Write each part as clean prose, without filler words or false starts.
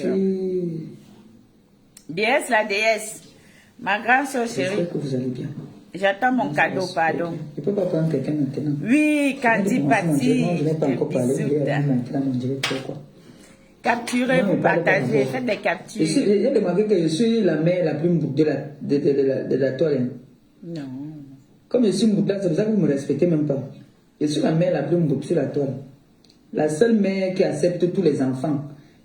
cœurs. Déesse, la déesse. Ma grande soeur chérie. J'espère que vous allez bien. J'attends mon cadeau, pardon. Je ne peux pas prendre quelqu'un maintenant. Oui, Candy Patti. Je n'ai pas encore parlé. Vous allez maintenant mon direct. Pourquoi? Capturez, vous partagez, faites des captures. J'ai demandé que je suis la mère la plus boucle de la toile. Non. Comme je suis boucle, c'est pour ça que vous ne me respectez même pas. Je suis la mère la plus boucle sur la toile. La seule mère qui accepte tous les enfants.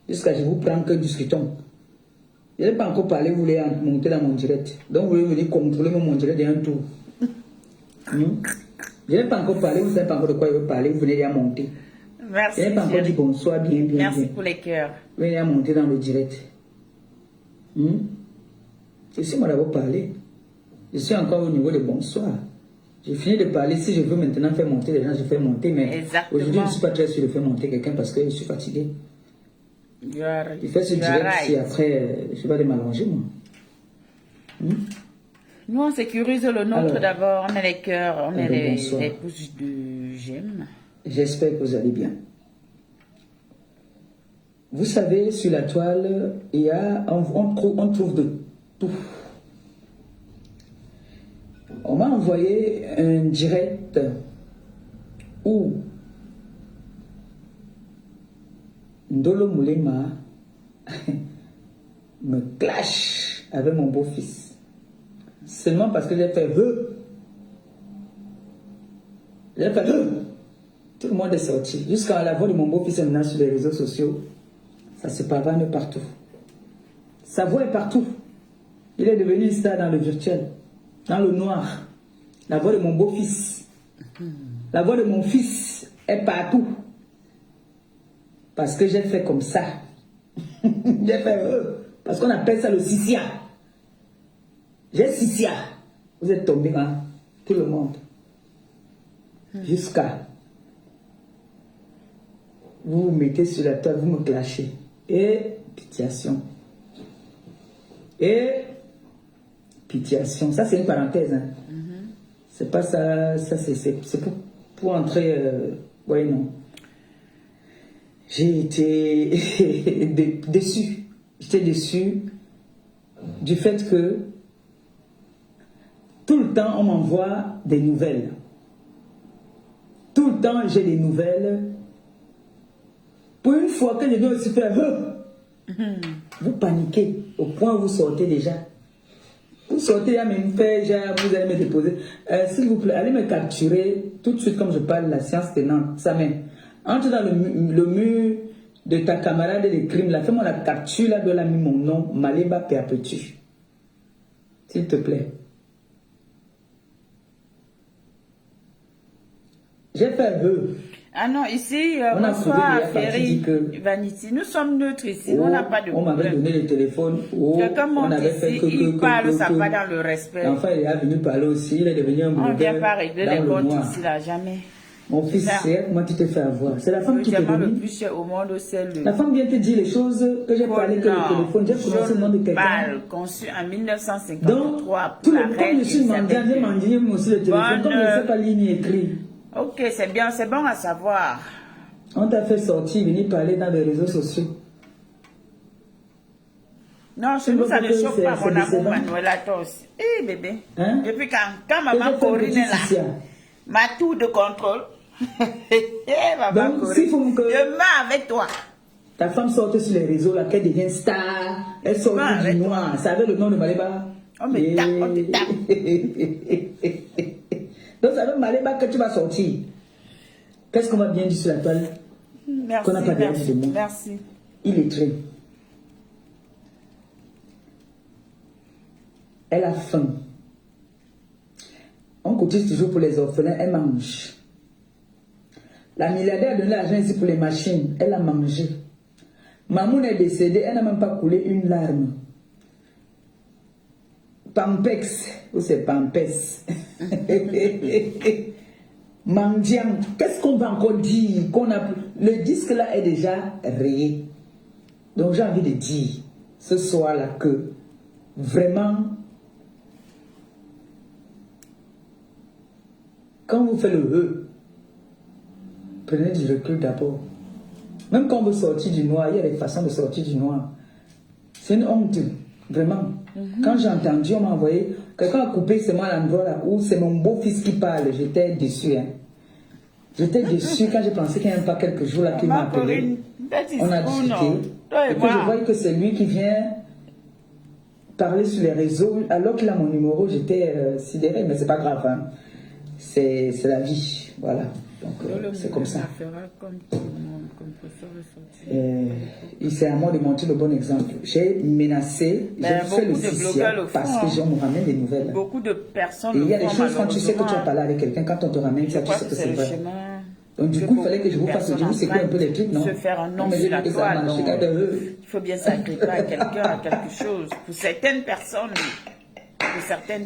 Jusqu'à ce que je vous prends que discutons. Je n'ai pas encore parlé, vous voulez monter dans mon direct. Donc vous voulez venir contrôler mon direct d'un tour. Je n'ai pas encore parlé, vous ne savez pas encore de quoi je veux parler, vous venez déjà monter. Merci. Je n'ai pas encore dit bonsoir, bien. Merci pour les cœurs. Vous venez à monter dans le direct. Je suis moi d'abord parlé. Je suis encore au niveau de bonsoir. J'ai fini de parler. Si je veux maintenant faire monter les gens, je fais monter. Mais aujourd'hui, je ne suis pas très sûr de faire monter quelqu'un parce que je suis fatigué. Il fait ce direct si après, je vais aller m'allonger, moi. Nous, on sécurise le nôtre d'abord. On met les cœurs, on met les pouces de j'aime. J'espère que vous allez bien. Vous savez, sur la toile, on trouve de tout. On m'a envoyé un direct où Ndolo Moulema me clash avec mon beau-fils. Seulement parce que j'ai fait J'ai fait Tout le monde est sorti. Jusqu'à la voix de mon beau-fils est maintenant sur les réseaux sociaux. Ça se pavane partout. Sa voix est partout. Il est devenu une star dans le virtuel. Dans le noir. La voix de mon beau-fils. La voix de mon fils est partout. Parce que j'ai fait comme ça. J'ai fait parce qu'on appelle ça le sissia. J'ai sissia. Vous êtes tombés, hein? Tout le monde. Jusqu'à. Vous vous mettez sur la toile, vous me clashez. Et pitiation. Ça c'est une parenthèse. Hein. C'est pas ça. Ça c'est pour entrer. Ouais, non. J'ai été déçu. J'étais déçu du fait que tout le temps on m'envoie des nouvelles. Tout le temps j'ai des nouvelles. Pour une fois que je dois aussi faire vous paniquez au point où vous sortez déjà. Vous sortez à même faire, vous allez me déposer. S'il vous plaît, allez me capturer tout de suite comme je parle la science tenante. Ça met. Entre dans le mur de ta camarade de crime, là, fais-moi la capture, là, de la mis mon nom, Maleba Perpétue. S'il te plaît. J'ai fait Ah non, ici, bonsoir, Ferry, Vanity. Nous sommes neutres ici, on n'a pas de problème. On m'avait donné le téléphone. Quelqu'un monte ici, il parle, ça va dans le respect. L'enfant, il est venu parler aussi, il est devenu un blogueur. On ne vient pas régler les comptes ici, là, jamais. Mon fils, c'est comment tu te fais avoir. C'est la femme qui te dit. Le plus cher au monde, c'est le... La femme vient te dire les choses que j'ai parlé que le téléphone. J'ai prononcé le nom de quelqu'un. Conçu en 1953. Donc, tout le comme je suis mendiant, j'ai mendié moi aussi le téléphone. Comme je ne sais pas lire ni écrire. Ok, c'est bien, c'est bon à savoir. On t'a fait sortir, venir parler dans les réseaux sociaux. Non, chez nous, ça ne choque pas mon amour, Manuel Atos. Eh, bébé. Hein? Depuis quand maman Corinne est là, ma tour de contrôle. Donc, s'il faut que... Je mets avec toi. Ta femme sorte sur les réseaux, là, qu'elle devient star. Elle sort du noir. Ça avait le nom de Maleba. On me tape, on te tape. Donc, ça veut Maleba que tu vas sortir. Qu'est-ce qu'on va bien dire sur la toile? Merci, qu'on n'a pas merci, de moi. Merci. Il est très. Elle a faim. On cotise toujours pour les orphelins, elle mange. La milliardaire a donné l'argent ici pour les machines, elle a mangé. Mamoun est décédée, elle n'a même pas coulé une larme. Pampex, ou c'est Pampes. Mandiam, qu'est-ce qu'on va encore dire le disque là est déjà rayé. Donc j'ai envie de dire ce soir là que vraiment quand vous faites le prenez du recul d'abord. Même quand vous sortez du noir, il y a des façons de sortir du noir. C'est une honte, vraiment. Quand j'ai entendu, on m'a envoyé, quelqu'un a coupé seulement l'endroit là où c'est mon beau-fils qui parle. J'étais déçue. Hein. J'étais déçue quand j'ai pensé qu'il n'y a même pas quelques jours là qu'il m'a appelé. On a discuté. Et puis je voyais que c'est lui qui vient parler sur les réseaux. Alors qu'il a mon numéro, j'étais sidérée, mais c'est pas grave. Hein. C'est la vie. Voilà. Donc c'est comme ça. C'est à moi de montrer le bon exemple. J'ai menacé, j'ai fait le social parce que on me ramène des nouvelles. Beaucoup de personnes. Et il y a des choses quand tu sais que tu as parlé avec quelqu'un, quand on te ramène ça, tu sais que c'est vrai. Donc du coup, il fallait que je vous fasse, je vous secoue un peu les trucs, non? Se faire un nom sur la toile. Il faut bien s'agripper à quelqu'un, à quelque chose. Pour certaines personnes.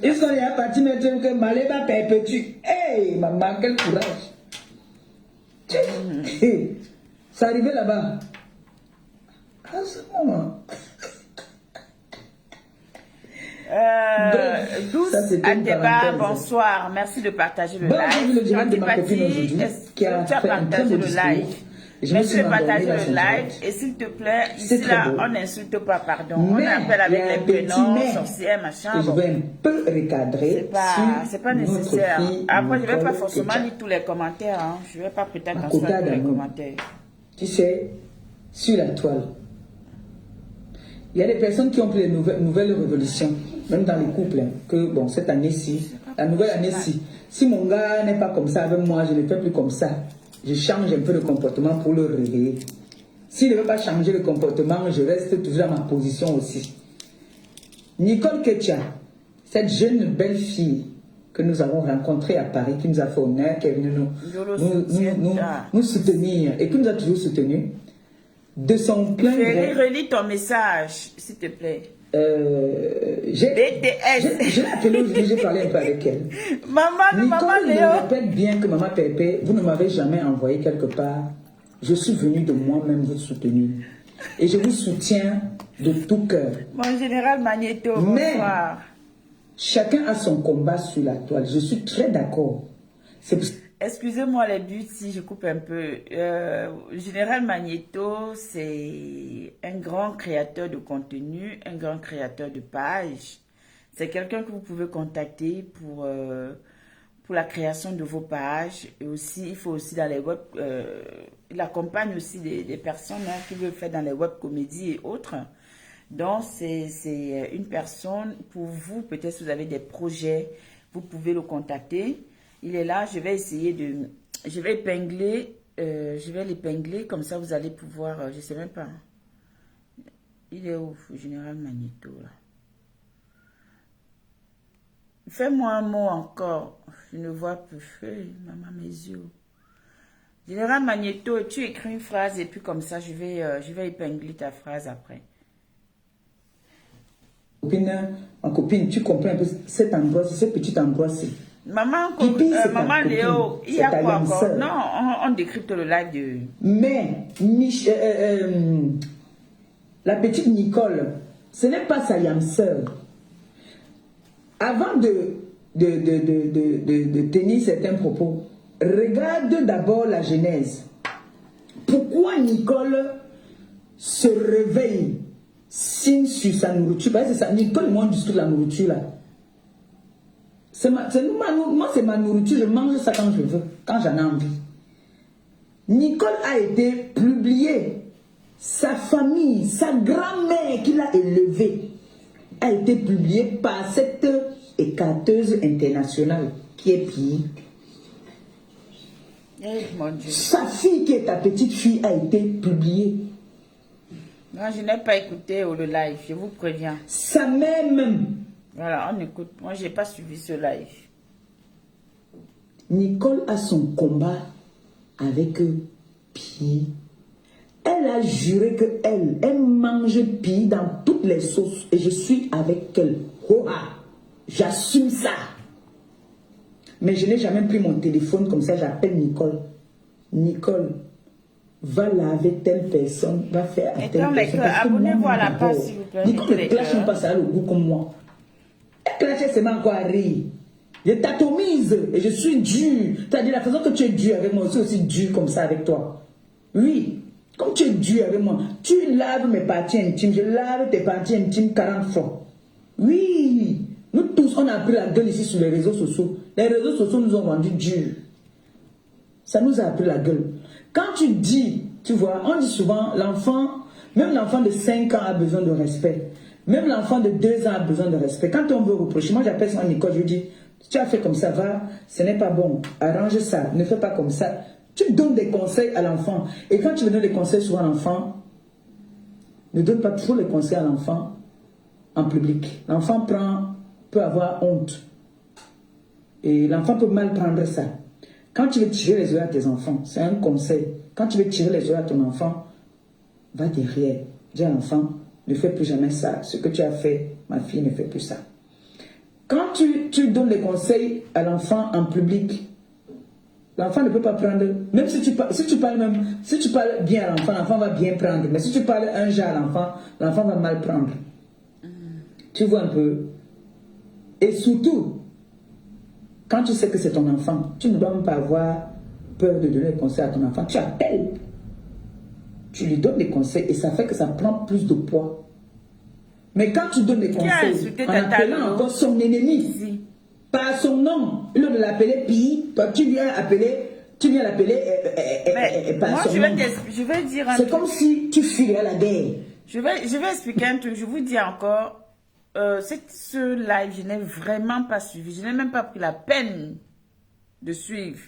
Ils sont là partis me dire que Maléba perpétue. Hey, maman, quel courage. Ça arrivait là-bas. Ah, c'est moment. Adeba, bonsoir. Merci de partager le live. Antipati, tu as partagé le live. Merci de partager le live. Et s'il te plaît, ici là, on n'insulte pas, pardon. On appelle avec les prénoms, sorcières, machin. Je vais un peu recadrer. C'est pas nécessaire. Après, je ne vais pas forcément lire tous les commentaires. Hein. Je ne vais pas prêter attention à tous les commentaires. Tu sais, sur la toile, il y a des personnes qui ont pris les nouvelles révolutions, même dans les couples, hein, que bon, cette année-ci, la nouvelle année-ci, si mon gars n'est pas comme ça avec moi, je ne fais plus comme ça. Je change un peu de comportement pour le réveiller. S'il ne veut pas changer le comportement, je reste toujours dans ma position aussi. Nicole Ketia, cette jeune belle fille que nous avons rencontrée à Paris, qui nous a fait honneur, qui est venue nous soutenir et qui nous a toujours soutenus, de son plein gré. Relis ton message, s'il te plaît. J'ai appelé aujourd'hui, j'ai parlé un peu avec elle. Maman Léo. Je me rappelle bien que Maman Pépé, vous ne m'avez jamais envoyé quelque part. Je suis venue de moi-même vous soutenir. Et je vous soutiens de tout cœur. Mon général Magneto, bonsoir. Chacun a son combat sur la toile. Je suis très d'accord. Excusez-moi les buts si je coupe un peu. Général Magneto, c'est un grand créateur de contenu, un grand créateur de pages. C'est quelqu'un que vous pouvez contacter pour la création de vos pages. Et aussi, il faut aussi dans les web... il accompagne aussi des personnes qui veulent faire dans les web comédies et autres. Donc, c'est une personne pour vous. Peut-être si vous avez des projets, vous pouvez le contacter. Il est là, je vais essayer de... Je vais épingler, comme ça vous allez pouvoir... je ne sais même pas. Il est où, Général Magneto, là? Fais-moi un mot encore. Je ne vois plus. Maman, mes yeux. Général Magneto, tu écris une phrase et puis comme ça, je vais épingler ta phrase après. Ma copine, tu comprends un peu cet endroit, ce petit endroit-ci. Maman Léo, il y a quoi encore? Non, on décrypte le live de... Mais, la petite Nicole, ce n'est pas sa yam sœur. Avant de tenir certains propos, regarde d'abord la genèse. Pourquoi Nicole se réveille signe sur sa nourriture? Parce que c'est ça, Nicole mange juste la nourriture là. Moi, c'est ma nourriture, je mange ça quand je veux, quand j'en ai envie. Nicole a été publiée. Sa famille, sa grand-mère qui l'a élevée, a été publiée par cette écarteuse internationale qui est Pi. Sa fille, qui est ta petite fille, a été publiée. Moi, je n'ai pas écouté le live, je vous préviens. Sa mère même. Voilà, on écoute. Moi, je n'ai pas suivi ce live. Nicole a son combat avec Pi. Elle a juré qu'elle mange Pi dans toutes les sauces. Et je suis avec elle. Oh, j'assume ça. Mais je n'ai jamais pris mon téléphone comme ça. J'appelle Nicole. Nicole, va laver telle personne. Va faire à telle personne. Abonnez-vous à la page, s'il vous plaît. Nicole ne clash pas ça le goût comme moi. Elle clash seulement encore à rire. Je t'atomise et je suis dur. C'est-à-dire la façon que tu es dur avec moi, je suis aussi dur comme ça avec toi. Oui. Comme tu es dur avec moi, tu laves mes parties intimes, je lave tes parties intimes 40 fois. Oui, nous tous, on a pris la gueule ici sur les réseaux sociaux. Les réseaux sociaux nous ont rendu durs. Ça nous a appris la gueule. Quand tu dis, tu vois, on dit souvent, l'enfant, même l'enfant de 5 ans a besoin de respect. Même l'enfant de 2 ans a besoin de respect. Quand on veut reprocher, moi j'appelle ça en école, je dis, tu as fait comme ça, va, ce n'est pas bon, arrange ça, ne fais pas comme ça. Tu donnes des conseils à l'enfant. Et quand tu veux donner des conseils sur un enfant, ne donne pas trop les conseils à l'enfant en public. L'enfant peut avoir honte. Et l'enfant peut mal prendre ça. Quand tu veux tirer les oreilles à tes enfants, c'est un conseil. Quand tu veux tirer les oreilles à ton enfant, va derrière. Dis à l'enfant, ne fais plus jamais ça. Ce que tu as fait, ma fille, ne fait plus ça. Quand tu donnes des conseils à l'enfant en public, l'enfant ne peut pas prendre, même si tu parles bien à l'enfant, l'enfant va bien prendre. Mais si tu parles un genre à l'enfant va mal prendre. Tu vois un peu. Et surtout, quand tu sais que c'est ton enfant, tu ne dois même pas avoir peur de donner des conseils à ton enfant. Tu appelles. Tu lui donnes des conseils et ça fait que ça prend plus de poids. Mais quand tu donnes des conseils en appelant encore son ennemi, par son nom, au lieu de l'appeler Pi, toi tu viens l'appeler par son nom. Je vais dire un truc. C'est comme si tu fuirais la guerre. Je vais expliquer un truc. Je vous dis encore, ce live, je n'ai vraiment pas suivi. Je n'ai même pas pris la peine de suivre.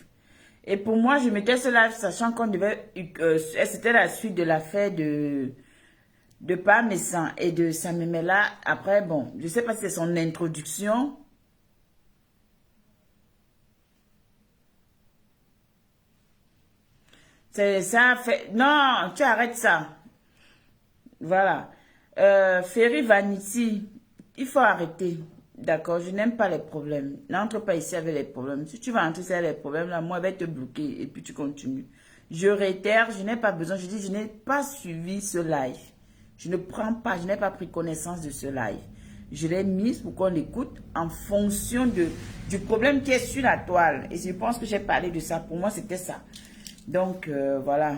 Et pour moi, je mettais ce live sachant qu'on devait... c'était la suite de l'affaire de Parmesan et de Samemela. Après, bon, je ne sais pas si c'est son introduction. Ça fait... Non, tu arrêtes ça. Voilà. Ferry Vanity, il faut arrêter. D'accord, je n'aime pas les problèmes. N'entre pas ici avec les problèmes. Si tu vas entrer avec les problèmes, là, moi, je vais te bloquer et puis tu continues. Je réitère, je n'ai pas besoin. Je dis, je n'ai pas suivi ce live. Je n'ai pas pris connaissance de ce live. Je l'ai mise pour qu'on l'écoute en fonction du problème qui est sur la toile. Et je pense que j'ai parlé de ça. Pour moi, c'était ça. Donc, voilà.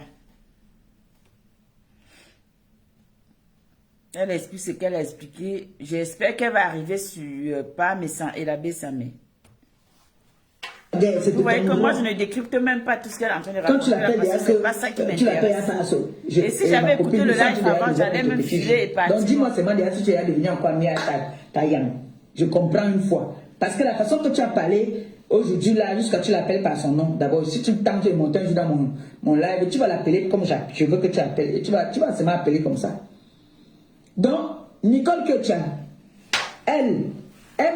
Elle explique ce qu'elle a expliqué. J'espère qu'elle va arriver sur Parmesan et la Bessamé. Vous voyez que moi, je ne décrypte même pas tout ce qu'elle est en train de raconter. C'est pas ça qui m'intéresse. Et si j'avais écouté le live avant, j'allais même filer et partir. Donc, dis-moi seulement déjà si tu es devenu encore mieux à ta yang. Je comprends une fois. Parce que la façon que tu as parlé aujourd'hui, là, jusqu'à tu l'appelles par son nom. D'abord, si tu tentes de monter un jour dans mon live, tu vas l'appeler comme je veux que tu appelles. Et tu vas seulement appeler comme ça. Donc, Nicole Ketcha, elle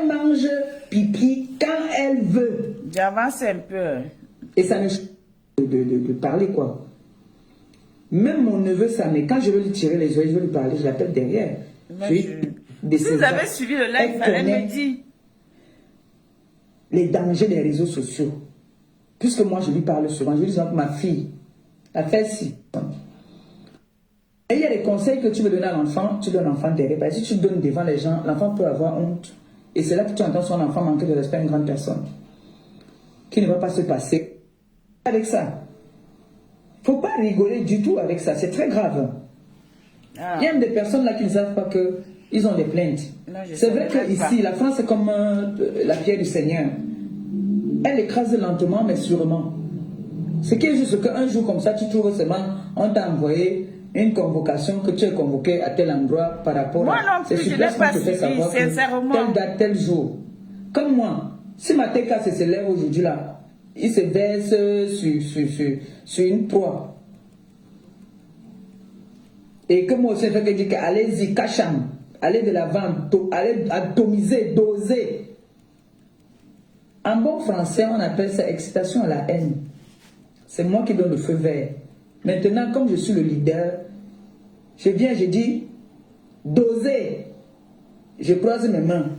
mange pipi quand elle veut. J'avance un peu. Et ça ne de parler quoi. Même mon neveu Samé, quand je veux lui tirer les oreilles, je veux lui parler, je l'appelle derrière. Si vous avez suivi le live, il fallait me dire. Les dangers des réseaux sociaux. Puisque moi je lui parle souvent, je lui dis que ma fille a fait ci. Et il y a des conseils que tu veux donner à l'enfant, tu donnes l'enfant derrière. Parce que si tu donnes devant les gens, l'enfant peut avoir honte. Et c'est là que tu entends son enfant manquer de respect à une grande personne. Qui ne va pas se passer avec ça. Il ne faut pas rigoler du tout avec ça, c'est très grave. Ah. Il y a des personnes là qui ne savent pas qu'ils ont des plaintes. C'est vrai qu'ici, la France est comme la pierre du Seigneur. Elle écrase lentement mais sûrement. Ce qui est juste qu'un jour comme ça, tu trouves seulement, on t'a envoyé une convocation que tu es convoqué à tel endroit par rapport à... C'est sur place qu'on te fait savoir telle date, tel jour. Comme moi, si ma TK se lève aujourd'hui là, il se verse sur une proie. Et que moi aussi, je dis allez-y, cacham, allez de l'avant, allez atomiser, doser. En bon français, on appelle ça excitation à la haine. C'est moi qui donne le feu vert. Maintenant, comme je suis le leader, je viens, je dis, doser. Je croise mes mains.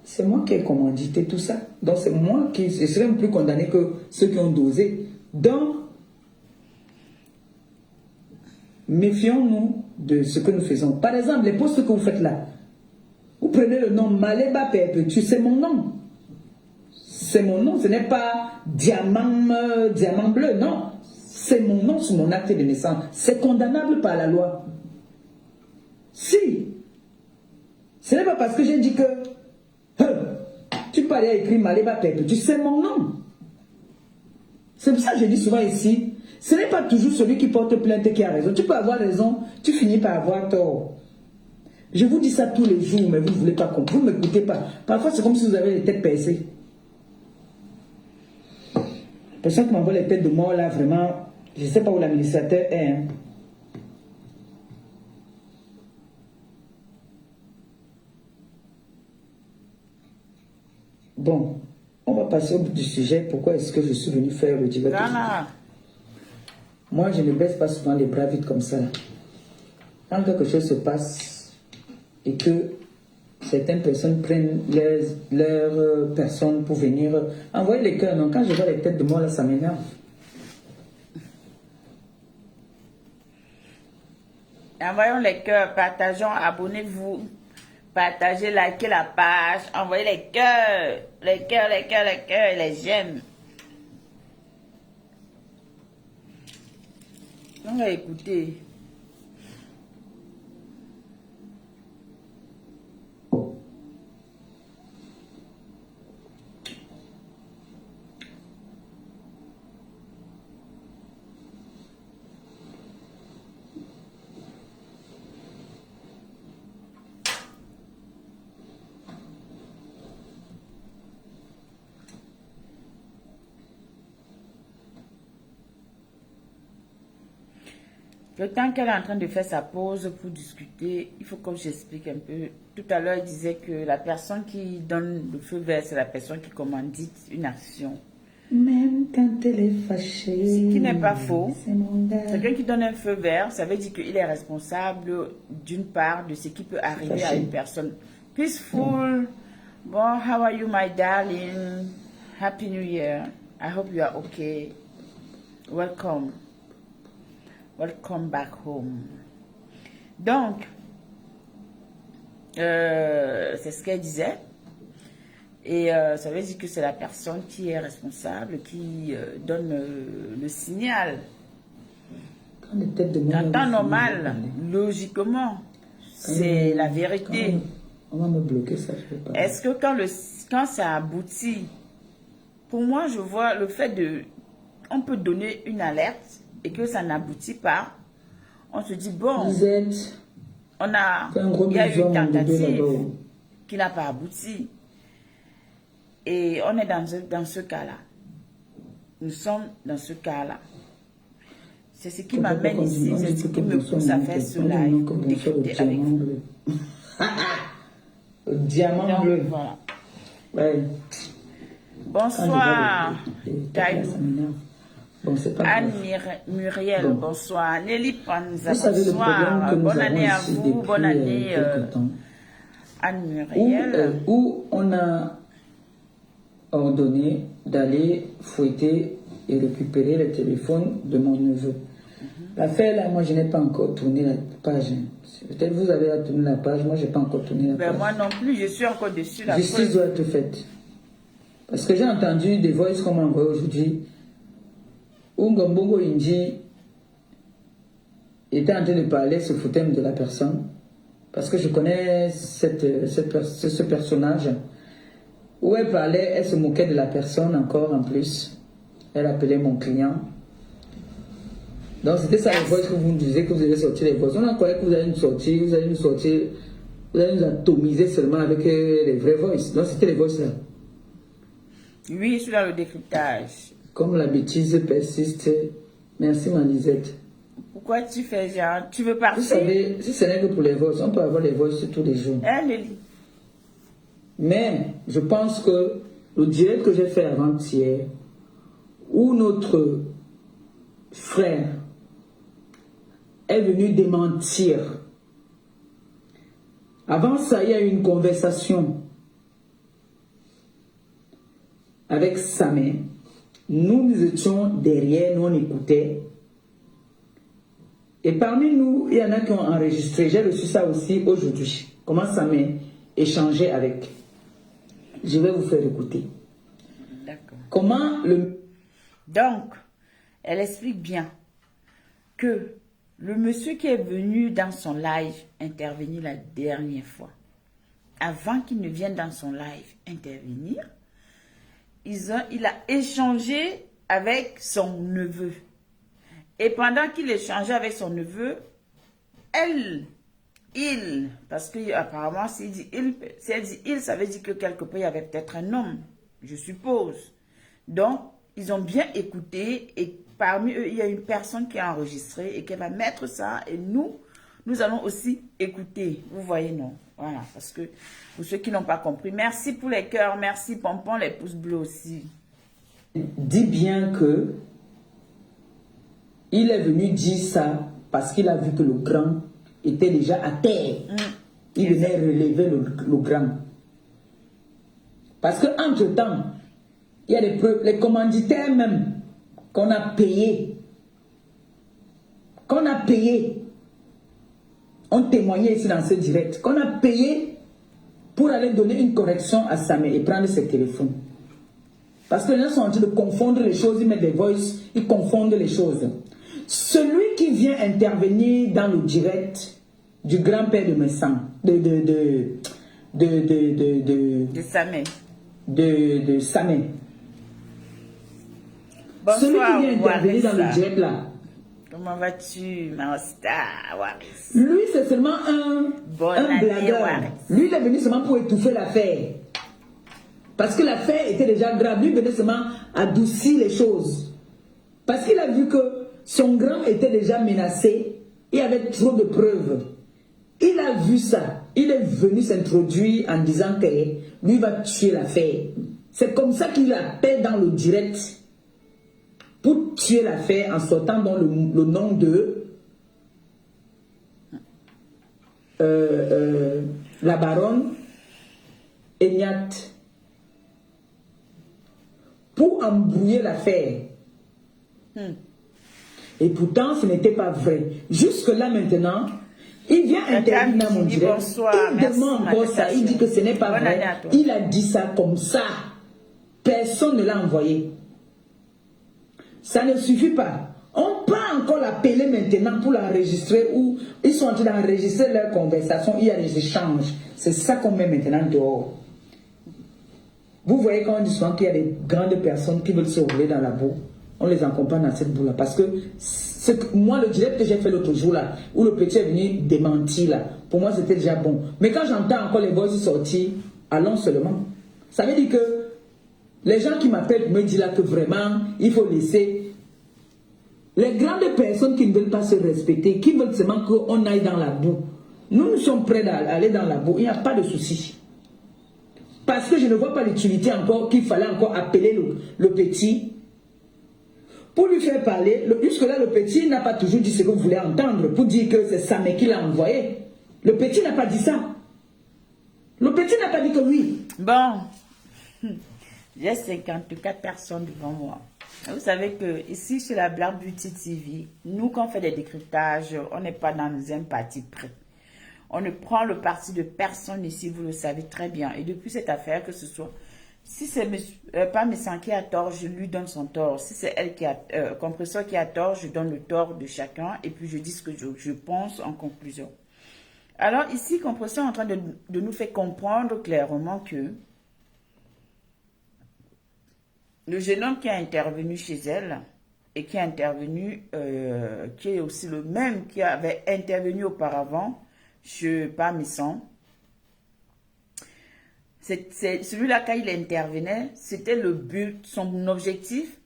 C'est moi qui ai commandité tout ça. Donc c'est moi qui serais plus condamné que ceux qui ont dosé. Donc, méfions-nous de ce que nous faisons. Par exemple, les postes que vous faites là, vous prenez le nom Maléba Perpétue, c'est mon nom. C'est mon nom, ce n'est pas diamant bleu, non. c'est mon nom sur mon acte de naissance. C'est condamnable par la loi. Si. Ce n'est pas parce que j'ai dit que tu peux aller écrire Maléba Perpétue, c'est mon nom. C'est pour ça que je dis souvent ici, ce n'est pas toujours celui qui porte plainte qui a raison. Tu peux avoir raison, tu finis par avoir tort. Je vous dis ça tous les jours, mais vous ne voulez pas comprendre, vous ne m'écoutez pas. Parfois, c'est comme si vous avez les têtes percées. La personne qui m'envoie les têtes de mort, là, vraiment, je ne sais pas où l'administrateur est. Hein. Bon, on va passer au bout du sujet. Pourquoi est-ce que je suis venu faire le direct? Moi, je ne baisse pas souvent les bras vite comme ça. Quand quelque chose se passe et que certaines personnes prennent leurs personnes pour venir envoyer les cœurs, non, quand je vois les têtes de moi, là, ça m'énerve. Envoyons les cœurs, partageons, abonnez-vous, partagez, likez la page, envoyez les cœurs, les cœurs, les cœurs, les cœurs et les j'aime. On va écouter. Le temps qu'elle est en train de faire sa pause pour discuter, il faut que j'explique un peu. Tout à l'heure, elle disait que la personne qui donne le feu vert, c'est la personne qui commandite une action. Même quand elle est fâchée. Ce qui n'est pas faux. Quelqu'un qui donne un feu vert, ça veut dire qu'il est responsable d'une part de ce qui peut arriver à une personne. Peaceful. Bon, how are you, my darling? Happy New Year. I hope you are okay. Welcome. Welcome back home. Donc, c'est ce qu'elle disait. Et ça veut dire que c'est la personne qui est responsable, qui donne le signal. En temps normal, logiquement, c'est la vérité. On va me bloquer, ça fait pas. Est-ce que quand ça aboutit, pour moi, je vois le fait de... On peut donner une alerte et que ça n'aboutit pas, on se dit, bon, il y a eu une tentative qui n'a pas abouti. Et on est dans ce cas-là. Nous sommes dans ce cas-là. C'est ce qui m'amène ici, c'est ce qui me pousse à faire ce live, pour discuter avec vous. Le diamant bleu. Voilà. Ouais. Bonsoir, Taïlou. Bon, Anne-Muriel, bon. Bonsoir. Nelly Panza, bonsoir. Bonne année à vous, bonne année Anne-Muriel. Où on a ordonné d'aller fouetter et récupérer le téléphone de mon neveu. L'affaire là, moi je n'ai pas encore tourné la page. Peut-être vous avez tourné la page, moi je n'ai pas encore tourné la page. Moi non plus, je suis encore dessus. La justice doit être faite. Parce que j'ai entendu des voices qu'on m'a envoyé aujourd'hui. Ngombongo Inji était en train de parler, se foutait de la personne. Parce que je connais ce personnage. Où elle parlait, elle se moquait de la personne encore en plus. Elle appelait mon client. Donc c'était ça les voices que vous me disiez que vous allez sortir les voices. On a croyé que vous allez nous sortir, vous allez nous atomiser seulement avec les vraies voices. Donc c'était les voices là. Oui, je suis dans le décryptage. Comme la bêtise persiste, merci ma Lisette. Pourquoi tu fais genre, tu veux partir? Vous savez, si ce n'est que pour les voices, on peut avoir les voices tous les jours. Nelly. Mais je pense que le direct que j'ai fait avant-hier, où notre frère est venu démentir. Avant ça, il y a eu une conversation avec sa mère. Nous étions derrière, nous on écoutait. Et parmi nous, il y en a qui ont enregistré. J'ai reçu ça aussi aujourd'hui. Comment sa mère échangeait avec. Je vais vous faire écouter. D'accord. Comment le... Donc, elle explique bien. que le monsieur qui est venu dans son live intervenir la dernière fois, avant qu'il ne vienne dans son live intervenir, il a échangé avec son neveu. Et pendant qu'il échangeait avec son neveu, parce qu'apparemment, si elle dit il, ça veut dire que quelque part, il y avait peut-être un homme, je suppose. Donc, ils ont bien écouté et parmi eux, il y a une personne qui a enregistré et qui va mettre ça et nous allons aussi écouter. Vous voyez, non? Voilà, parce que pour ceux qui n'ont pas compris, merci pour les cœurs, merci Pompon, les pouces bleus aussi. Dis bien que il est venu dire ça parce qu'il a vu que le grand était déjà à terre. Il venait relever le grand. Parce qu'entre-temps, il y a des preuves, les commanditaires même qu'on a payés, ont témoigné ici dans ce direct, qu'on a payé pour aller donner une correction à Samé et prendre ses téléphones. Parce que les gens sont en train de confondre les choses, ils mettent des voices, ils confondent les choses. Celui qui vient intervenir dans le direct du grand-père de Messan, de Samé. De Samé. Bonsoir, celui qui vient intervenir dans Warissa. le direct là. Comment vas-tu, ma star, Waris? Lui, c'est seulement un Année, blagueur. Waris. Lui, il est venu seulement pour étouffer l'affaire. Parce que l'affaire était déjà grave. Lui, il venait seulement adoucir les choses. Parce qu'il a vu que son grand était déjà menacé. Il y avait trop de preuves. Il a vu ça. Il est venu s'introduire en disant que lui va tuer l'affaire. C'est comme ça qu'il appelle dans le direct pour tuer l'affaire en sortant dans le nom de la baronne Egnat pour embrouiller l'affaire. Et pourtant, ce n'était pas vrai. Jusque-là maintenant, il vient intervenir dans mon direct. Bonsoir, il merci, demande encore ça. Il dit que ce n'est pas Bonne vrai. année à toi. Il a dit ça comme ça. Personne ne l'a envoyé. Ça ne suffit pas. On peut encore l'appeler maintenant pour l'enregistrer ou ils sont en train d'enregistrer leur conversation. Il y a des échanges. C'est ça qu'on met maintenant dehors. Vous voyez quand on dit souvent qu'il y a des grandes personnes qui veulent se rouler dans la boue. On les accompagne dans cette boue-là. Parce que moi, le direct que j'ai fait l'autre jour là, où le petit est venu démentir là, pour moi c'était déjà bon. Mais quand j'entends encore les voix sortir, allons seulement. Ça veut dire que les gens qui m'appellent me disent là que vraiment, il faut laisser les grandes personnes qui ne veulent pas se respecter, qui veulent seulement qu'on aille dans la boue. Nous sommes prêts à aller dans la boue, il n'y a pas de souci. Parce que je ne vois pas l'utilité encore qu'il fallait encore appeler le petit pour lui faire parler. Jusque-là, le petit n'a pas toujours dit ce que vous voulez entendre, pour dire que c'est Samé qui l'a envoyé. Le petit n'a pas dit ça. Le petit n'a pas dit que oui. Bon, j'ai 54 personnes devant moi. Vous savez que ici, sur la Black Beauty TV, nous, quand on fait des décryptages, on n'est pas dans un parti pris. On ne prend le parti de personne ici, vous le savez très bien. Et depuis cette affaire, que ce soit, si c'est pas Messan qui a tort, je lui donne son tort. Si c'est elle qui a, Compresseur qui a tort, je donne le tort de chacun. Et puis je dis ce que je pense en conclusion. Alors ici, Compresseur est en train de nous faire comprendre clairement que le jeune homme qui a intervenu chez elle et qui a intervenu, qui est aussi le même qui avait intervenu auparavant chez Messan, c'est celui-là, quand il intervenait, c'était le but, son objectif,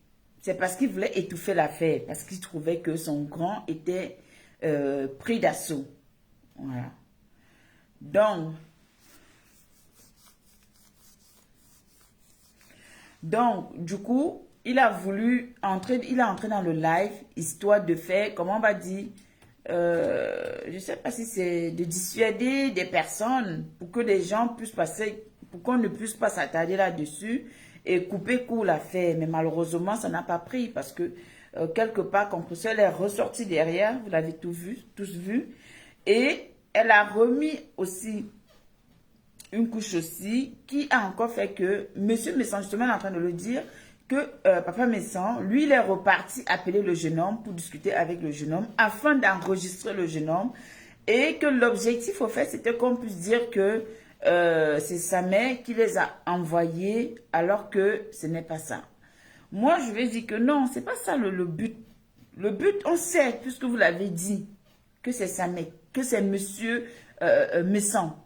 c'est parce qu'il voulait étouffer l'affaire, parce qu'il trouvait que son grand était pris d'assaut. Voilà. Donc, du coup, il a voulu entrer, il est entré dans le live, histoire de faire, comment on va dire, je ne sais pas si c'est de dissuader des personnes pour que les gens puissent passer, pour qu'on ne puisse pas s'attarder là-dessus et couper court l'affaire. Mais malheureusement, ça n'a pas pris parce que quelque part, Compresseur est ressorti derrière, vous l'avez tous vu, et elle a remis aussi une couche aussi qui a encore fait que, Monsieur Messan justement est en train de le dire, que Papa Messan, lui, il est reparti appeler le jeune homme pour discuter avec le jeune homme afin d'enregistrer le jeune homme et que l'objectif, au fait, c'était qu'on puisse dire que c'est sa mère qui les a envoyés alors que ce n'est pas ça. Moi, je vais dire que non, c'est pas ça le but. Le but, on sait, puisque vous l'avez dit, que c'est sa mère, que c'est monsieur Messan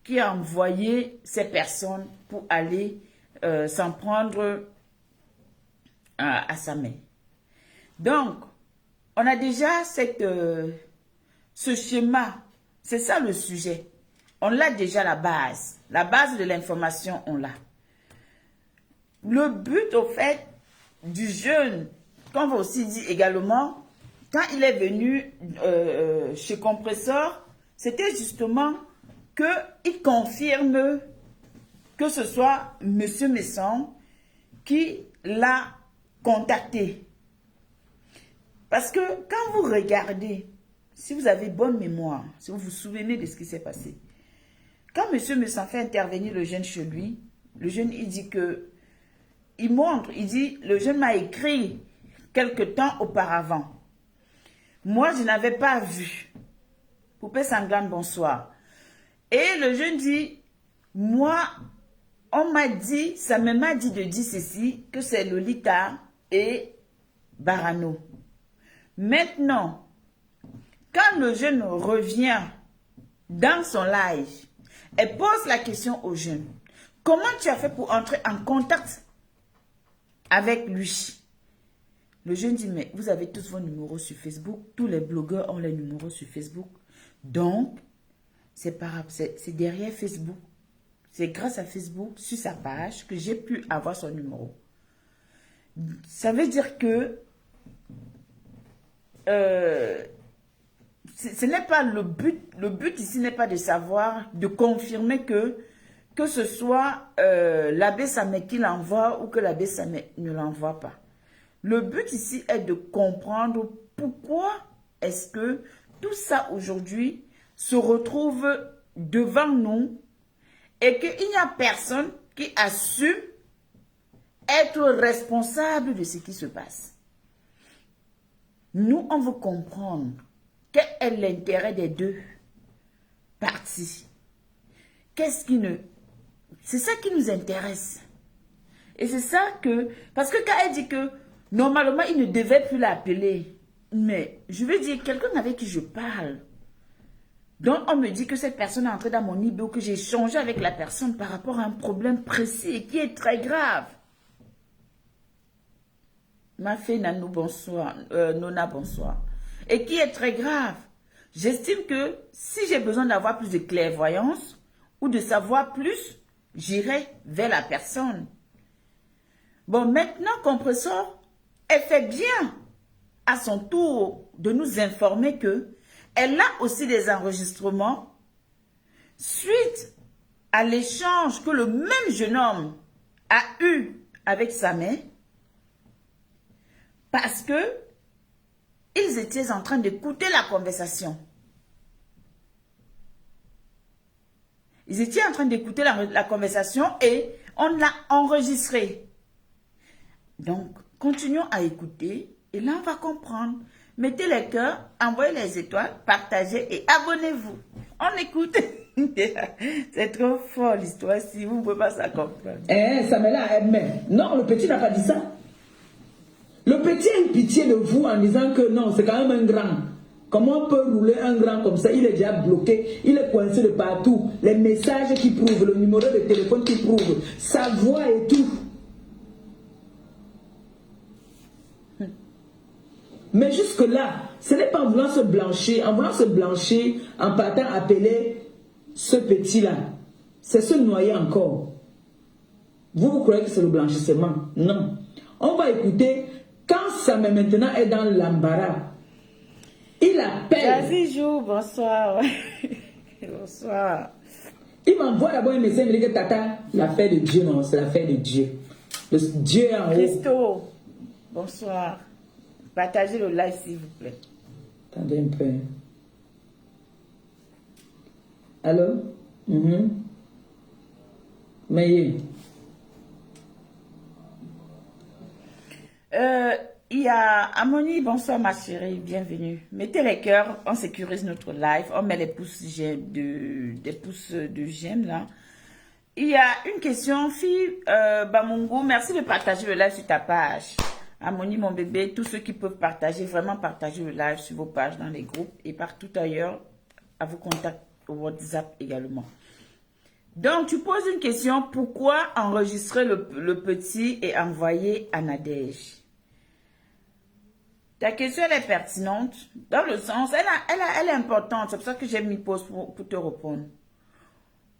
qui a envoyé ces personnes pour aller s'en prendre à sa mère. Donc, on a déjà ce schéma. C'est ça le sujet. On l'a déjà la base. La base de l'information, on l'a. Le but, au fait, du jeune, qu'on va aussi dire également, quand il est venu chez Compresseur, c'était justement qu'il confirme que ce soit monsieur Messan qui l'a contacté. Parce que quand vous regardez, si vous avez bonne mémoire, si vous vous souvenez de ce qui s'est passé, quand monsieur Messan fait intervenir le jeune chez lui, le jeune, il dit que, il montre, il dit, le jeune m'a écrit quelque temps auparavant. Moi, je n'avais pas vu. Poupée sanglante, bonsoir. Et le jeune dit, moi, on m'a dit, ça m'a dit de dire ceci, que c'est Lolita et Barano. Maintenant, quand le jeune revient dans son live, elle pose la question au jeune. Comment tu as fait pour entrer en contact avec lui? Le jeune dit, mais vous avez tous vos numéros sur Facebook. Tous les blogueurs ont les numéros sur Facebook. Donc, c'est derrière Facebook. C'est grâce à Facebook, sur sa page, que j'ai pu avoir son numéro. Ça veut dire que ce n'est pas le but. Le but ici n'est pas de savoir, de confirmer que ce soit l'abbé Samet qui l'envoie ou que l'abbé Samet ne l'envoie pas. Le but ici est de comprendre pourquoi est-ce que tout ça aujourd'hui se retrouve devant nous et qu'il n'y a personne qui assume être responsable de ce qui se passe. Nous, on veut comprendre quel est l'intérêt des deux parties. Qu'est-ce qui ne... C'est ça qui nous intéresse. Et c'est ça que... Parce que quand elle dit que normalement, il ne devait plus l'appeler. Mais je veux dire, quelqu'un avec qui je parle, donc on me dit que cette personne est entrée dans mon IBO, que j'ai échangé avec la personne par rapport à un problème précis et qui est très grave. Ma fille Nanou, bonsoir. Nona, bonsoir. Et qui est très grave. J'estime que si j'ai besoin d'avoir plus de clairvoyance ou de savoir plus, j'irai vers la personne. Bon, maintenant, Compresseur, elle fait bien à son tour de nous informer que elle a aussi des enregistrements suite à l'échange que le même jeune homme a eu avec sa mère parce que ils étaient en train d'écouter la conversation. Ils étaient en train d'écouter la conversation et on l'a enregistré. Donc, continuons à écouter et là, on va comprendre. Mettez les cœurs, envoyez les étoiles, partagez et abonnez-vous. On écoute. C'est trop fort l'histoire, si vous ne pouvez pas ça comprendre. Ça me l'a aimé. Non, le petit n'a pas dit ça. Le petit a une pitié de vous en disant que non, c'est quand même un grand. Comment on peut rouler un grand comme ça? Il est déjà bloqué, il est coincé de partout. Les messages qui prouvent, le numéro de téléphone qui prouve, sa voix et tout. Mais jusque-là, ce n'est pas en voulant se blanchir, en partant appeler ce petit-là. C'est se noyer encore. Vous croyez que c'est le blanchissement? Non. On va écouter, quand ça maintenant est dans l'embarras, il appelle. Vas-y, Jou, bonsoir. Bonsoir. Il m'envoie d'abord un message, il me dit que Tata, l'affaire de Dieu, non, c'est l'affaire de Dieu. Le Dieu est en haut. Christo, bonsoir. Partagez le live, s'il vous plaît. Attendez un peu. Allô? Mais y a Amoni, bonsoir ma chérie, bienvenue. Mettez les cœurs, on sécurise notre live, on met les pouces des pouces de j'aime là. Il y a une question, fille Bamungo, merci de partager le live sur ta page. Amoni, mon bébé, tous ceux qui peuvent partager, vraiment partager le live sur vos pages, dans les groupes et partout ailleurs, à vos contacts au WhatsApp également. Donc, tu poses une question, pourquoi enregistrer le petit et envoyer à Nadège? Ta question, elle est pertinente, dans le sens, elle est importante, c'est pour ça que j'ai mis pause pour te répondre.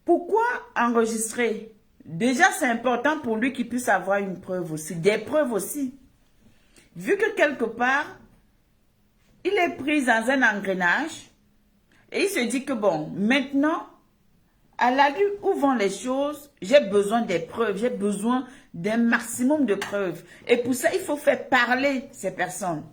Pourquoi enregistrer? Déjà, c'est important pour lui qu'il puisse avoir une preuve aussi, des preuves aussi. Vu que quelque part, il est pris dans un engrenage, et il se dit que bon, maintenant, à la vue où vont les choses, j'ai besoin des preuves, j'ai besoin d'un maximum de preuves. Et pour ça, il faut faire parler ces personnes.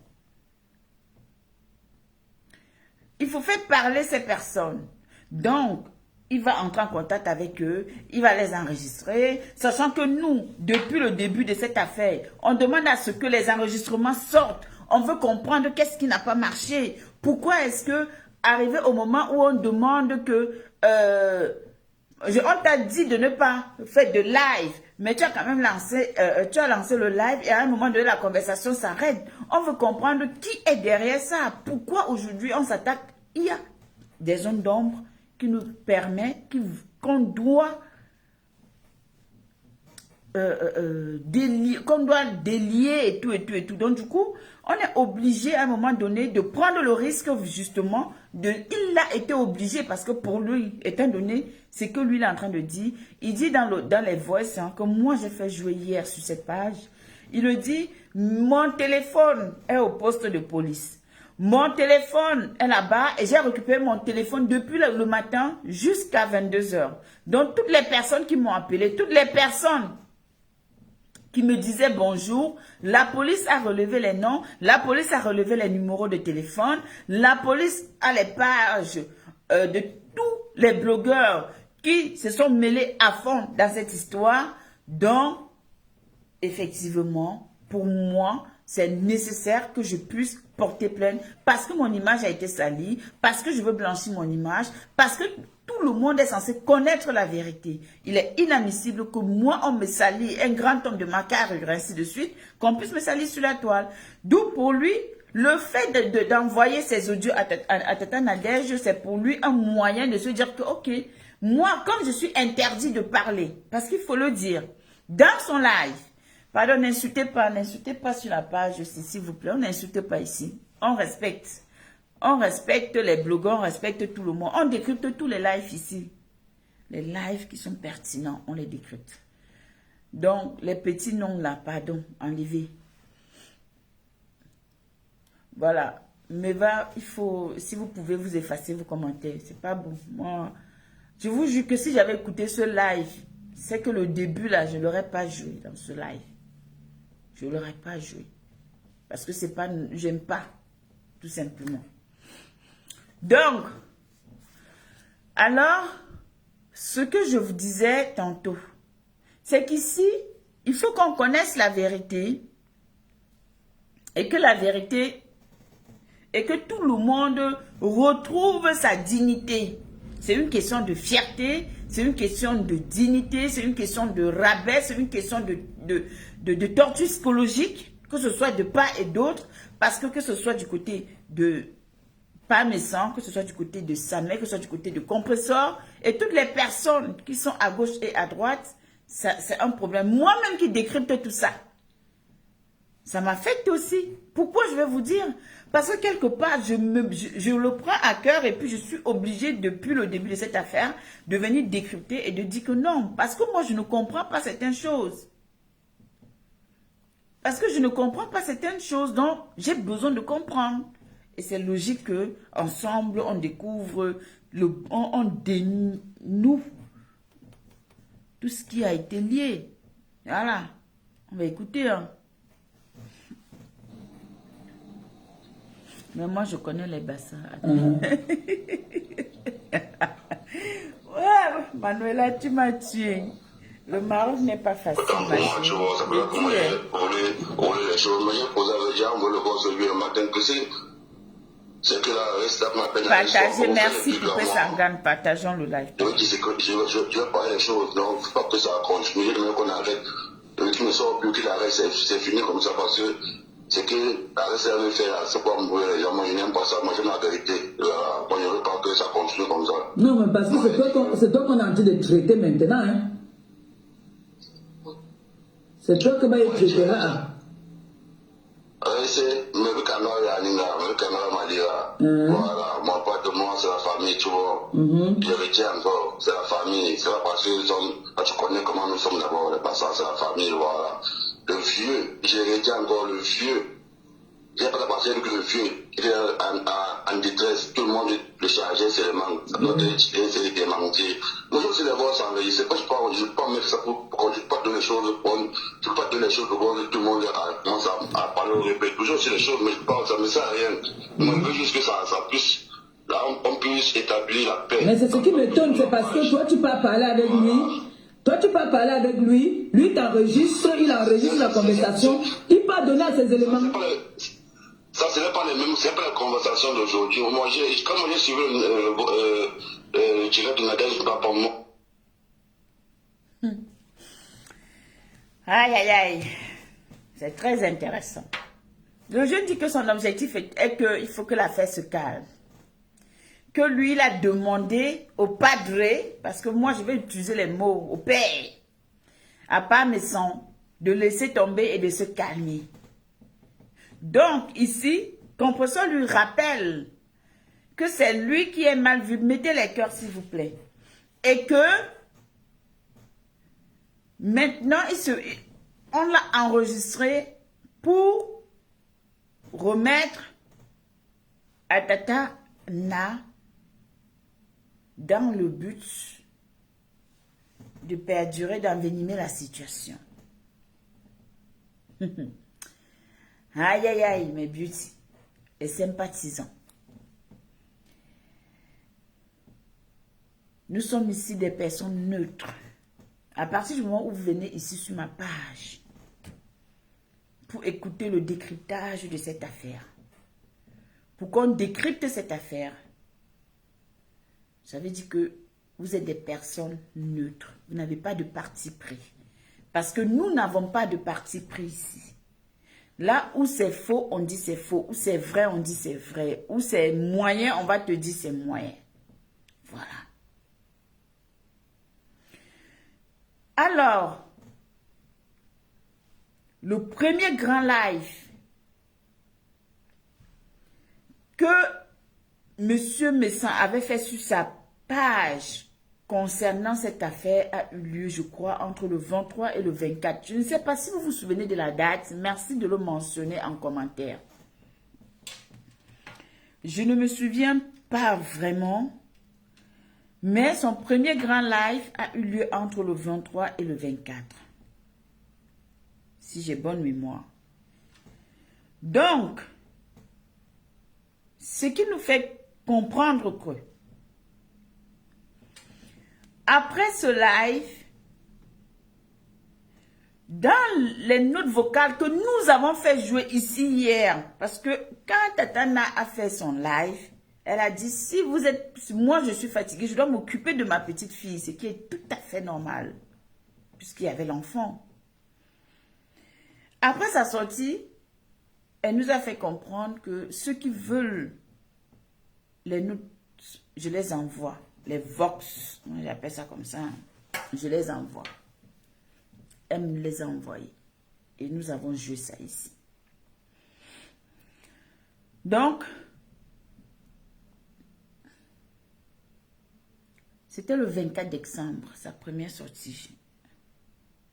Il faut faire parler ces personnes. Donc, il va entrer en contact avec eux, il va les enregistrer, sachant que nous, depuis le début de cette affaire, on demande à ce que les enregistrements sortent. On veut comprendre qu'est-ce qui n'a pas marché. Pourquoi est-ce que, arrivé au moment où on demande que... on t'a dit de ne pas faire de live, mais tu as quand même lancé, le live et à un moment donné, la conversation s'arrête. On veut comprendre qui est derrière ça. Pourquoi aujourd'hui on s'attaque? Il y a des zones d'ombre qui nous permettent, qu'on doit délier et tout et tout et tout. Donc du coup, on est obligé à un moment donné de prendre le risque justement il a été obligé parce que pour lui, étant donné ce que lui il est en train de dire, il dit dans les voices que moi j'ai fait jouer hier sur cette page, il le dit, mon téléphone est au poste de police. Mon téléphone est là-bas et j'ai récupéré mon téléphone depuis le matin jusqu'à 22 h. Donc toutes les personnes qui m'ont appelé, toutes les personnes qui me disaient bonjour, la police a relevé les noms, la police a relevé les numéros de téléphone, la police a les pages de tous les blogueurs qui se sont mêlés à fond dans cette histoire. Donc, effectivement, pour moi, c'est nécessaire que je puisse porter plainte parce que mon image a été salie, parce que je veux blanchir mon image, parce que tout le monde est censé connaître la vérité. Il est inadmissible que moi, on me salit, un grand homme de ma carrure, ainsi de suite, qu'on puisse me salir sur la toile. D'où pour lui, le fait d'envoyer ces audios à Tata Nadège, c'est pour lui un moyen de se dire que, ok, moi, comme je suis interdit de parler, parce qu'il faut le dire, dans son live, pardon, n'insultez pas sur la page, s'il vous plaît, on n'insulte pas ici, on respecte. On respecte les blogueurs, on respecte tout le monde. On décrypte tous les lives ici. Les lives qui sont pertinents, on les décrypte. Donc, les petits noms là, pardon, enlevez. Voilà. Mais il faut, si vous pouvez vous effacer vos commentaires, c'est pas bon. Moi, je vous jure que si j'avais écouté ce live, c'est que le début là, je ne l'aurais pas joué dans ce live. Je ne l'aurais pas joué. Parce que c'est pas, j'aime pas, tout simplement. Donc, alors, ce que je vous disais tantôt, c'est qu'ici, il faut qu'on connaisse la vérité et que la vérité, et que tout le monde retrouve sa dignité. C'est une question de fierté, c'est une question de dignité, c'est une question de rabais, c'est une question de torture psychologique, que ce soit de part et d'autre, parce que ce soit du côté de Parmesan, que ce soit du côté de Samet, que ce soit du côté de Compressor, et toutes les personnes qui sont à gauche et à droite, c'est un problème. Moi-même qui décrypte tout ça, ça m'affecte aussi. Pourquoi je vais vous dire? Parce que quelque part, je le prends à cœur et puis je suis obligée, depuis le début de cette affaire, de venir décrypter et de dire que non. Parce que moi, je ne comprends pas certaines choses. Parce que je ne comprends pas certaines choses, donc j'ai besoin de comprendre. Et c'est logique que ensemble on découvre, on dénoue tout ce qui a été lié. Voilà. On va écouter. Hein. Mais moi, je connais les bassins. Ouais, Manuela, tu m'as tué. Le mariage n'est pas facile. Tu vois, ça peut on les les choses. Mais j'ai posé avec Jean, on veut le voir celui le matin, que c'est que la reste m'appelle. Partagez, merci Poupée Sangane, partageons le live. Je vais parler les choses, donc il ne faut pas que ça continue, je veux qu'on arrête. Le qui ne sort plus, qu'il arrête, c'est fini comme ça, parce que c'est que arrête, ça veut faire, c'est pas mourir les gens, moi je n'aime pas ça, moi j'aime la vérité. Moi je ne veux pas que ça continue comme ça. Non, mais parce que c'est toi qu'on est en train de traiter maintenant, hein. C'est toi que va être traité là. C'est le canard m'a dit là. Voilà, moi, pas de moi, c'est la famille, tu vois. Je retiens encore, c'est la famille. C'est pas parce que tu connais comment nous sommes d'abord, les passants, c'est la famille, voilà. Le vieux, je retiens encore le vieux. J'ai pas passé avec le vieux. Il est en détresse, tout le monde le chargeait, c'est le manque. Notre étudiant, c'est des manqués. Moi, je aussi les voir s'enregistrer. Je ne peux pas mettre ça pour je ne peux pas donner les choses bonnes. Je ne peux pas donner les choses bonnes. Tout le monde commence à parler au répète. Toujours aussi les choses, mais je ne peux pas, ça ne sert à rien. Moi, je veux juste que ça puisse, là, on puisse établir la paix. Mais c'est ce qui m'étonne, c'est parce que toi, tu peux parler avec lui. Toi, tu peux parler avec lui. Lui t'enregistre, il enregistre la conversation. Il peut donner à ces éléments. Ça, ce n'est pas les mêmes, c'est pas la conversation d'aujourd'hui. Moi, comme j'ai suivi le direct de Nadège, je ne pas pour moi. Aïe, aïe, aïe. C'est très intéressant. Le jeune dit que son objectif est qu'il faut que l'affaire se calme. Que lui, il a demandé au padre, parce que moi, je vais utiliser les mots, au père, à Parmesan, de laisser tomber et de se calmer. Donc, ici, Compresseur lui rappelle que c'est lui qui est mal vu. Mettez les cœurs, s'il vous plaît. Et que, maintenant, on l'a enregistré pour remettre Atata Na dans le but de perdurer, d'envenimer la situation. Aïe, aïe, aïe, mes beauty, les sympathisants. Nous sommes ici des personnes neutres. À partir du moment où vous venez ici sur ma page, pour écouter le décryptage de cette affaire, pour qu'on décrypte cette affaire, ça veut dire que vous êtes des personnes neutres. Vous n'avez pas de parti pris. Parce que nous n'avons pas de parti pris ici. Là où c'est faux, on dit c'est faux. Où c'est vrai, on dit c'est vrai. Où c'est moyen, on va te dire c'est moyen. Voilà. Alors, le premier grand live que Monsieur Messan avait fait sur sa page concernant cette affaire a eu lieu, je crois, entre le 23 et le 24. Je ne sais pas si vous vous souvenez de la date. Merci de le mentionner en commentaire. Je ne me souviens pas vraiment, mais son premier grand live a eu lieu entre le 23 et le 24. Si j'ai bonne mémoire. Donc, ce qui nous fait comprendre que après ce live, dans les notes vocales que nous avons fait jouer ici hier, parce que quand Tatana a fait son live, elle a dit, si vous êtes, moi je suis fatiguée, je dois m'occuper de ma petite fille, ce qui est tout à fait normal, puisqu'il y avait l'enfant. Après sa sortie, elle nous a fait comprendre que ceux qui veulent les notes, je les envoie. Les Vox, j'appelle ça comme ça, je les envoie. Elle me les a envoyés. Et nous avons joué ça ici. Donc, c'était le 24 décembre, sa première sortie.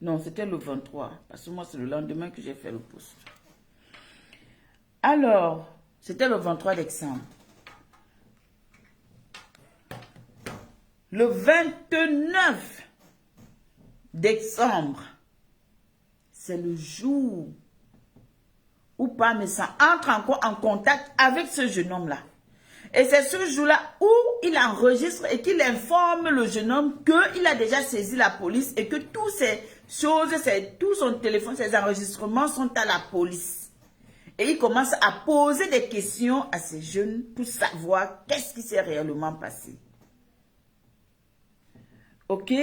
Non, c'était le 23, parce que moi, c'est le lendemain que j'ai fait le post. Alors, c'était le 23 décembre. Le 29 décembre, c'est le jour où Parmesan entre encore en contact avec ce jeune homme-là. Et c'est ce jour-là où il enregistre et qu'il informe le jeune homme qu'il a déjà saisi la police et que tous choses, tout son téléphone, ses enregistrements sont à la police. Et il commence à poser des questions à ces jeunes pour savoir qu'est-ce qui s'est réellement passé. Ok?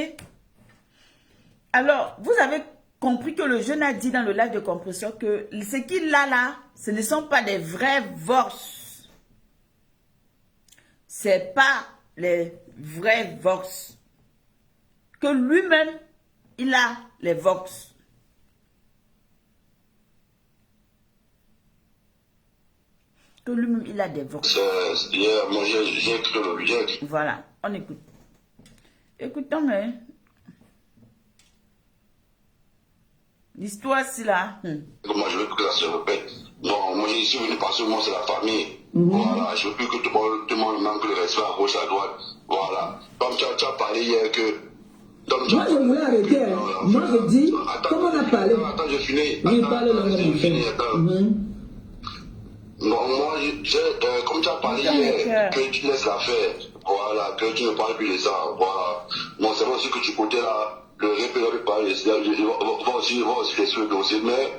Alors, vous avez compris que le jeune a dit dans le live de compression que ce qu'il a là, ce ne sont pas des vrais Vox. Ce n'est pas les vrais Vox. Que lui-même, il a les Vox. Que lui-même, il a des Vox. Moi, j'ai écrit le billet. Voilà, on écoute. Écoutons, mais... L'histoire, c'est là. Moi, je veux que ça se répète. Non, moi, je suis venu parce que moi, c'est la famille. Voilà, je veux plus que tout le monde manque le respect à gauche, à droite. Voilà. Comme tu as parlé hier que... Moi, je voulais arrêter. Moi, je dis, comme on a parlé. Attends, je finis. Oui, parle le Bon, moi, comme tu as parlé hier, que tu laisses l'affaire. Voilà, que tu ne parles plus de ça. Voilà. Bon, c'est vrai aussi que tu côté là. Le répéteur de parler, il va aussi laisser le dossier, mais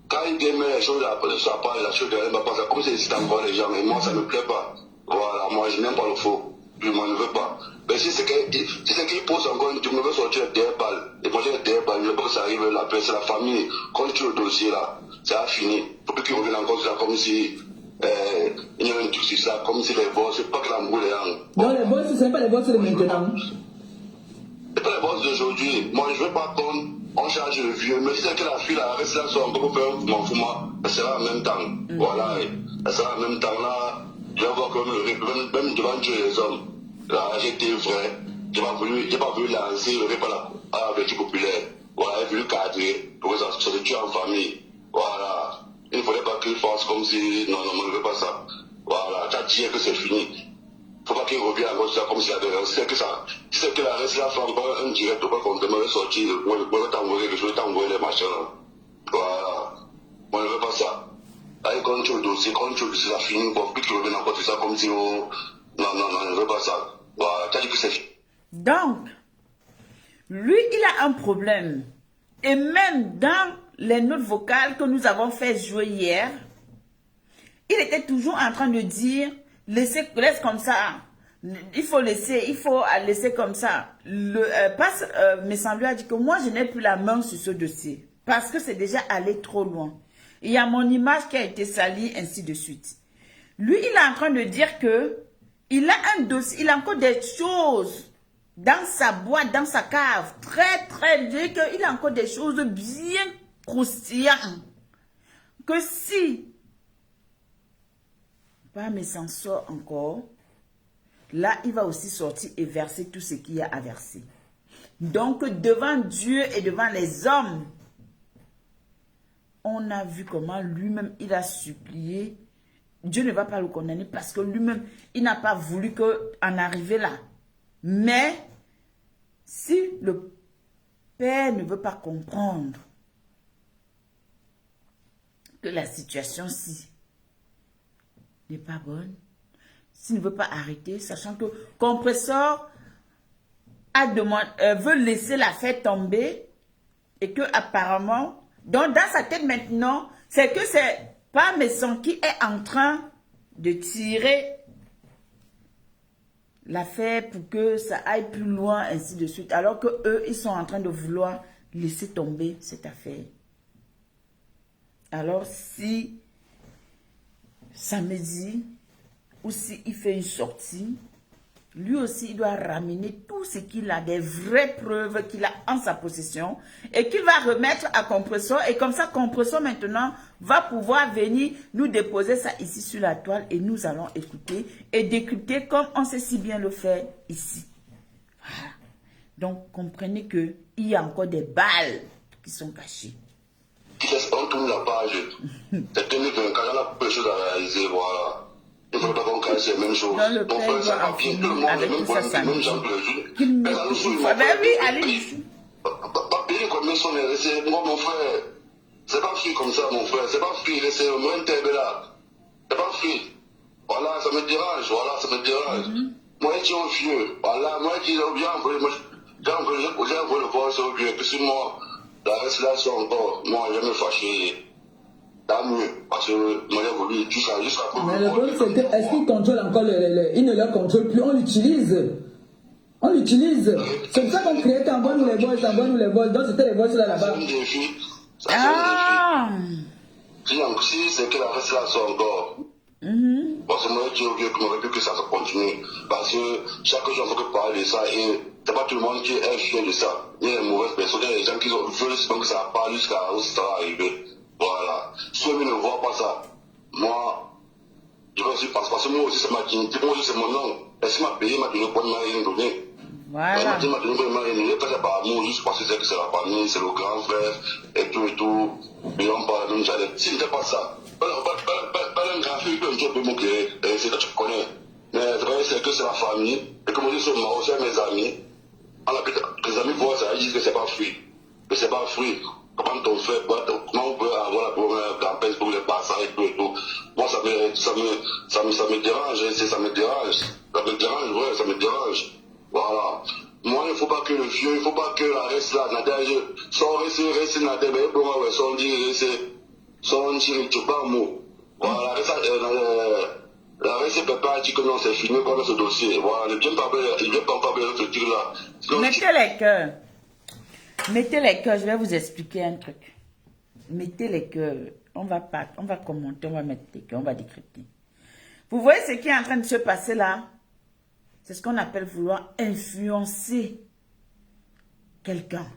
quand il démet les choses, ça parle, la chose de rien va passer, comme c'est ici encore les gens, mais moi ça ne me plaît pas. Voilà, moi je n'aime pas le faux, je m'en veux pas. Mais si c'est qu'il pose encore une, tu me veux sortir les derrière balles, et moi j'ai les derrière balles, je veux pas que ça arrive là, c'est la famille, continue le dossier là, ça a fini. Faut plus qu'il revienne encore sur ça, comme si, il y a un truc sur ça, comme si les boss, c'est pas que l'amour est là. Non, les boss, ce n'est pas les boss de maintenant. C'est pas les boss d'aujourd'hui. Moi, je veux pas qu'on charge le vieux. Mais si c'est que la fille là reste là, soit encore pour faire m'en fous, moi, elle sera en même temps. Voilà, elle sera en même temps là. Je vais voir que même devant Dieu et les hommes, là, j'étais vrai. J'ai pas voulu lancer le rep à la vertu populaire. Voilà, j'ai voulu cadrer pour que ça se tue en famille. Voilà. Il ne fallait pas qu'il fasse comme si, non, je ne veux pas ça. Voilà, tu as dit que c'est fini. Faut pas qu'il revienne encore ça comme s'il avait resté que ça. Si c'est que la reste là, fait encore un direct ou pas qu'on demande sortir, moi je vais t'envoyer quelque chose, t'envoyer les machins là. Voilà. Moi je veux pas ça. Allez, quand tu le dossier, ça finit, pour plus qu'il revienne encore sur ça comme si on... Non, je veux pas ça. Voilà, t'as dit que c'est fini. Donc, lui, il a un problème. Et même dans les notes vocales que nous avons fait jouer hier, il était toujours en train de dire... Laisse comme ça. Il faut laisser comme ça. Messan lui a dit que moi, je n'ai plus la main sur ce dossier. Parce que c'est déjà allé trop loin. Il y a mon image qui a été salie, ainsi de suite. Lui, il est en train de dire que il a un dossier, il a encore des choses dans sa boîte, dans sa cave. Très, il a encore des choses bien croustillantes. Que si... mais s'en sort encore, là, il va aussi sortir et verser tout ce qu'il y a à verser. Donc, devant Dieu et devant les hommes, on a vu comment lui-même, il a supplié. Dieu ne va pas le condamner parce que lui-même, il n'a pas voulu en arriver là. Mais, si le Père ne veut pas comprendre que la situation-ci n'est pas bonne, s'il ne veut pas arrêter, sachant que Compressor veut laisser l'affaire tomber et que apparemment, donc dans sa tête maintenant, c'est que c'est pas Messan qui est en train de tirer l'affaire pour que ça aille plus loin, ainsi de suite, alors que eux, ils sont en train de vouloir laisser tomber cette affaire. Alors si samedi, ou s'il fait une sortie, lui aussi, il doit ramener tout ce qu'il a, des vraies preuves qu'il a en sa possession, et qu'il va remettre à Compressor, et comme ça, Compressor maintenant va pouvoir venir nous déposer ça ici sur la toile, et nous allons écouter et décrypter comme on sait si bien le faire ici. Voilà. Donc, comprenez qu'il y a encore des balles qui sont cachées. On tourne la page. C'est 2024, on a peu de choses à réaliser, voilà. Il ne faut pas qu'on cache les mêmes choses. Mon frère, ça va bien, tout le monde, les mêmes problèmes, les mêmes gens que les autres. Mais ça nous souille, mon frère. Pas payer combien sont les restés. Moi, mon frère, c'est pas fui comme ça, mon frère. C'est pas fui, laissez au moins un terme là. C'est pas fui. Voilà, ça me dérange, voilà, ça me dérange. Moi, je suis un vieux. Voilà, moi, je dis, j'ai envoyé le voir, c'est au vieux. Que c'est moi. la restauration encore, moi, je me fâché. Tant mieux, parce que moi, j'ai voulu jusqu'à mais le problème, c'est que, est-ce qu'il contrôle encore il ne le contrôle plus, on l'utilise. On l'utilise. C'est pour ça qu'on crée envoie-nous les voices, envoie-nous les voices. Donc c'était les voices là-bas. Ah! Si c'est que la restauration encore. Parce que moi, je dis que ça continue. Parce que chaque jour, on peut parler de ça et c'est pas tout le monde qui est fier de ça. Il y a des mauvaises personnes, il y a des gens qui veulent donc ça parle jusqu'à où ça va arriver. Voilà. Si eux ne voient pas ça, moi, je vais aussi parce que moi aussi c'est ma dignité, moi aussi c'est mon nom. Est-ce qu'il m'a payé, m'a donné quoi, il m'a rien donné. Voilà. Il m'a donné quoi, il m'a rien donné. Pas par amour, juste parce que c'est la famille, c'est le grand frère, et tout, et on parle même jamais. Si n'était pas ça, pas un grand frère, un peu moquer, c'est que tu connais. Mais vrai, c'est que c'est la famille, et comme on dit sur le Maroc, c'est mes amis. Alors que les amis voient ça, ils disent que c'est pas fruit. Que c'est pas fruit. Comment on fait, comment on peut avoir la première campagne pour les passages et tout. Moi, ça me dérange, ça me dérange. Ça me dérange, ouais, ça me dérange. Voilà. Moi, il ne faut pas que le vieux, il ne faut pas que la reste là, Nadège, sans rester Nadège, mais pour moi, sans dire, sans dire, tu pas un mot. Voilà, la reste papa dit que non, c'est fini, qu'on a ce dossier. Voilà, il ne vient pas encore ce truc-là. Mettez les cœurs. Mettez les cœurs, je vais vous expliquer un truc. Mettez les cœurs. On va commenter, on va mettre les cœurs, on va décrypter. Vous voyez ce qui est en train de se passer là? C'est ce qu'on appelle vouloir influencer quelqu'un.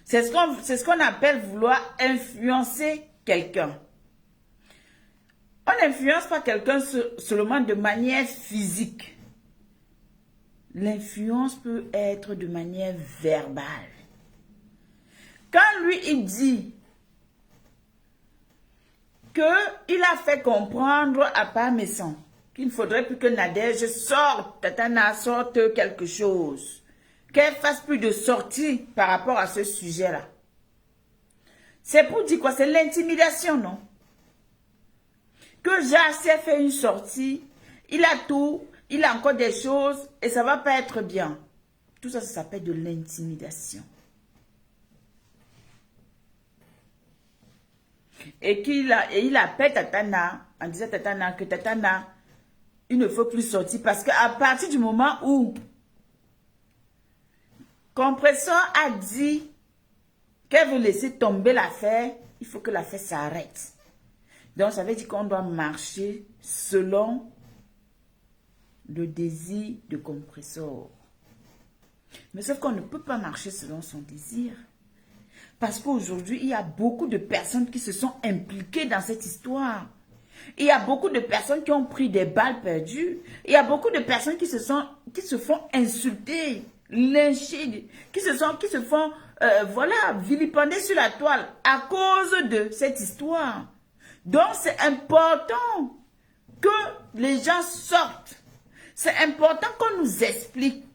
C'est ce qu'on appelle vouloir influencer quelqu'un. On n'influence pas quelqu'un seulement de manière physique. L'influence peut être de manière verbale. Quand lui, il dit qu'il a fait comprendre à Parmesan qu'il ne faudrait plus que Nadège sorte, Tatana sorte quelque chose, qu'elle fasse plus de sorties par rapport à ce sujet-là. C'est pour dire quoi? C'est l'intimidation, non? Que Jassé fait une sortie, il a tout, il a encore des choses et ça ne va pas être bien. Tout ça, ça s'appelle de l'intimidation. Et il appelle Tatana en disant Tatana que Tatana, il ne faut plus sortir parce qu'à partir du moment où Compressor a dit qu'elle veut laisser tomber l'affaire, il faut que l'affaire s'arrête. Donc ça veut dire qu'on doit marcher selon le désir de Compressor. Mais sauf qu'on ne peut pas marcher selon son désir. Parce qu'aujourd'hui, il y a beaucoup de personnes qui se sont impliquées dans cette histoire. Il y a beaucoup de personnes qui ont pris des balles perdues. Il y a beaucoup de personnes qui se font insulter, lyncher, qui se font vilipender sur la toile à cause de cette histoire. Donc, c'est important que les gens sortent. C'est important qu'on nous explique.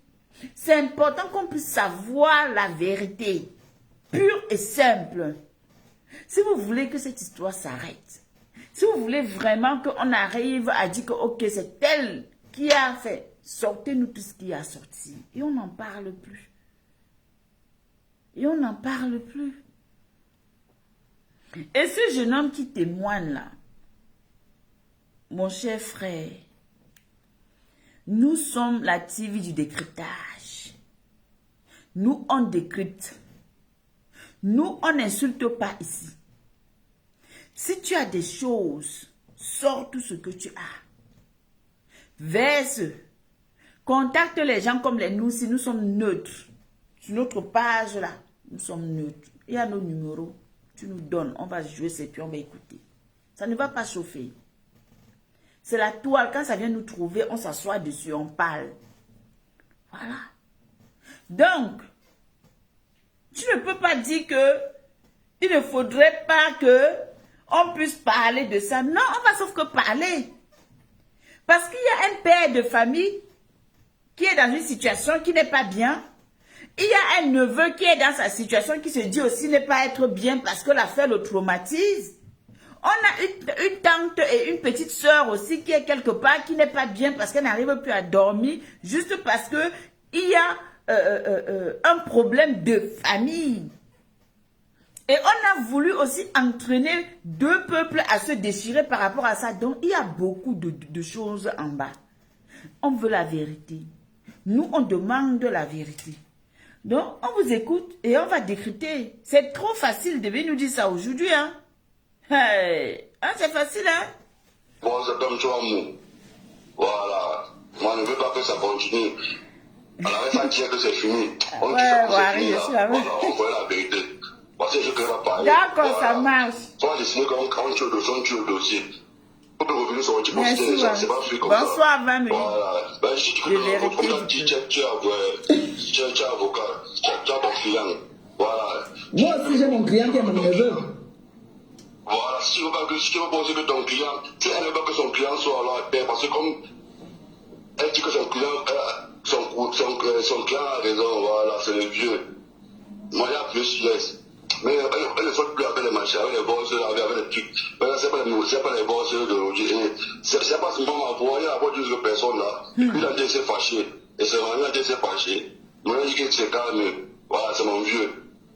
C'est important qu'on puisse savoir la vérité. Pure et simple. Si vous voulez que cette histoire s'arrête, si vous voulez vraiment qu'on arrive à dire que ok, c'est elle qui a fait, sortez-nous tout ce qui a sorti. Et on n'en parle plus. Et on n'en parle plus. Et ce jeune homme qui témoigne là, mon cher frère, nous sommes la TV du décryptage. Nous, on décrypte. Nous, on n'insulte pas ici. Si tu as des choses, sors tout ce que tu as. Verse. Contacte les gens comme nous, si nous sommes neutres. Sur notre page là, nous sommes neutres. Il y a nos numéros. Tu nous donnes, on va jouer et puis on va écouter. Ça ne va pas chauffer. C'est la toile, quand ça vient nous trouver, on s'assoit dessus, on parle. Voilà. Donc, tu ne peux pas dire que il ne faudrait pas que on puisse parler de ça. Non, on va sauf que parler. Parce qu'il y a un père de famille qui est dans une situation qui n'est pas bien. Il y a un neveu qui est dans sa situation qui se dit aussi ne pas être bien parce que l'affaire le traumatise. On a une tante et une petite soeur aussi qui est quelque part qui n'est pas bien parce qu'elle n'arrive plus à dormir juste parce que il y a un problème de famille. Et on a voulu aussi entraîner deux peuples à se déchirer par rapport à ça. Donc, il y a beaucoup de choses en bas. On veut la vérité. Nous, on demande la vérité. Donc, on vous écoute et on va décrypter. C'est trop facile de venir nous dire ça aujourd'hui. Hein? Hey. Hein, c'est facile, hein? Bon, c'est comme toi, mou. Voilà. Moi, je ne veux pas que ça continue. Alors, ça dire que c'est fini. On dit que c'est fini, là. Voilà, on voit la vérité. Parce que je ne peux pas parler. D'accord, ça marche. Soit décider quand on tue le dossier. On peut revenir sur un petit peu. C'est pas fait comme ça. Bonsoir, 20 minutes. Voilà. Ben, si tu veux, comme tu as dit, tu es avocat. Tu as ton client. Voilà. Moi aussi, j'ai mon client qui est mon neveu. Voilà, si tu veux pas penser que ton client, tu n'aimes pas que son client soit là, parce que comme elle dit que son client, son client a raison, voilà, c'est le vieux. Moi, il y a plus silence. Mais elle ne fait plus avec les machins, avec les bosses, avec les trucs. Mais là, c'est pas les bosses d'aujourd'hui. C'est pas seulement ma voix, il y a beaucoup d'autres personnes là. Il a dit s'est fâché. Et c'est vraiment dit s'est fâché. Moi, il dit qu'il s'est calme. Voilà, c'est mon vieux.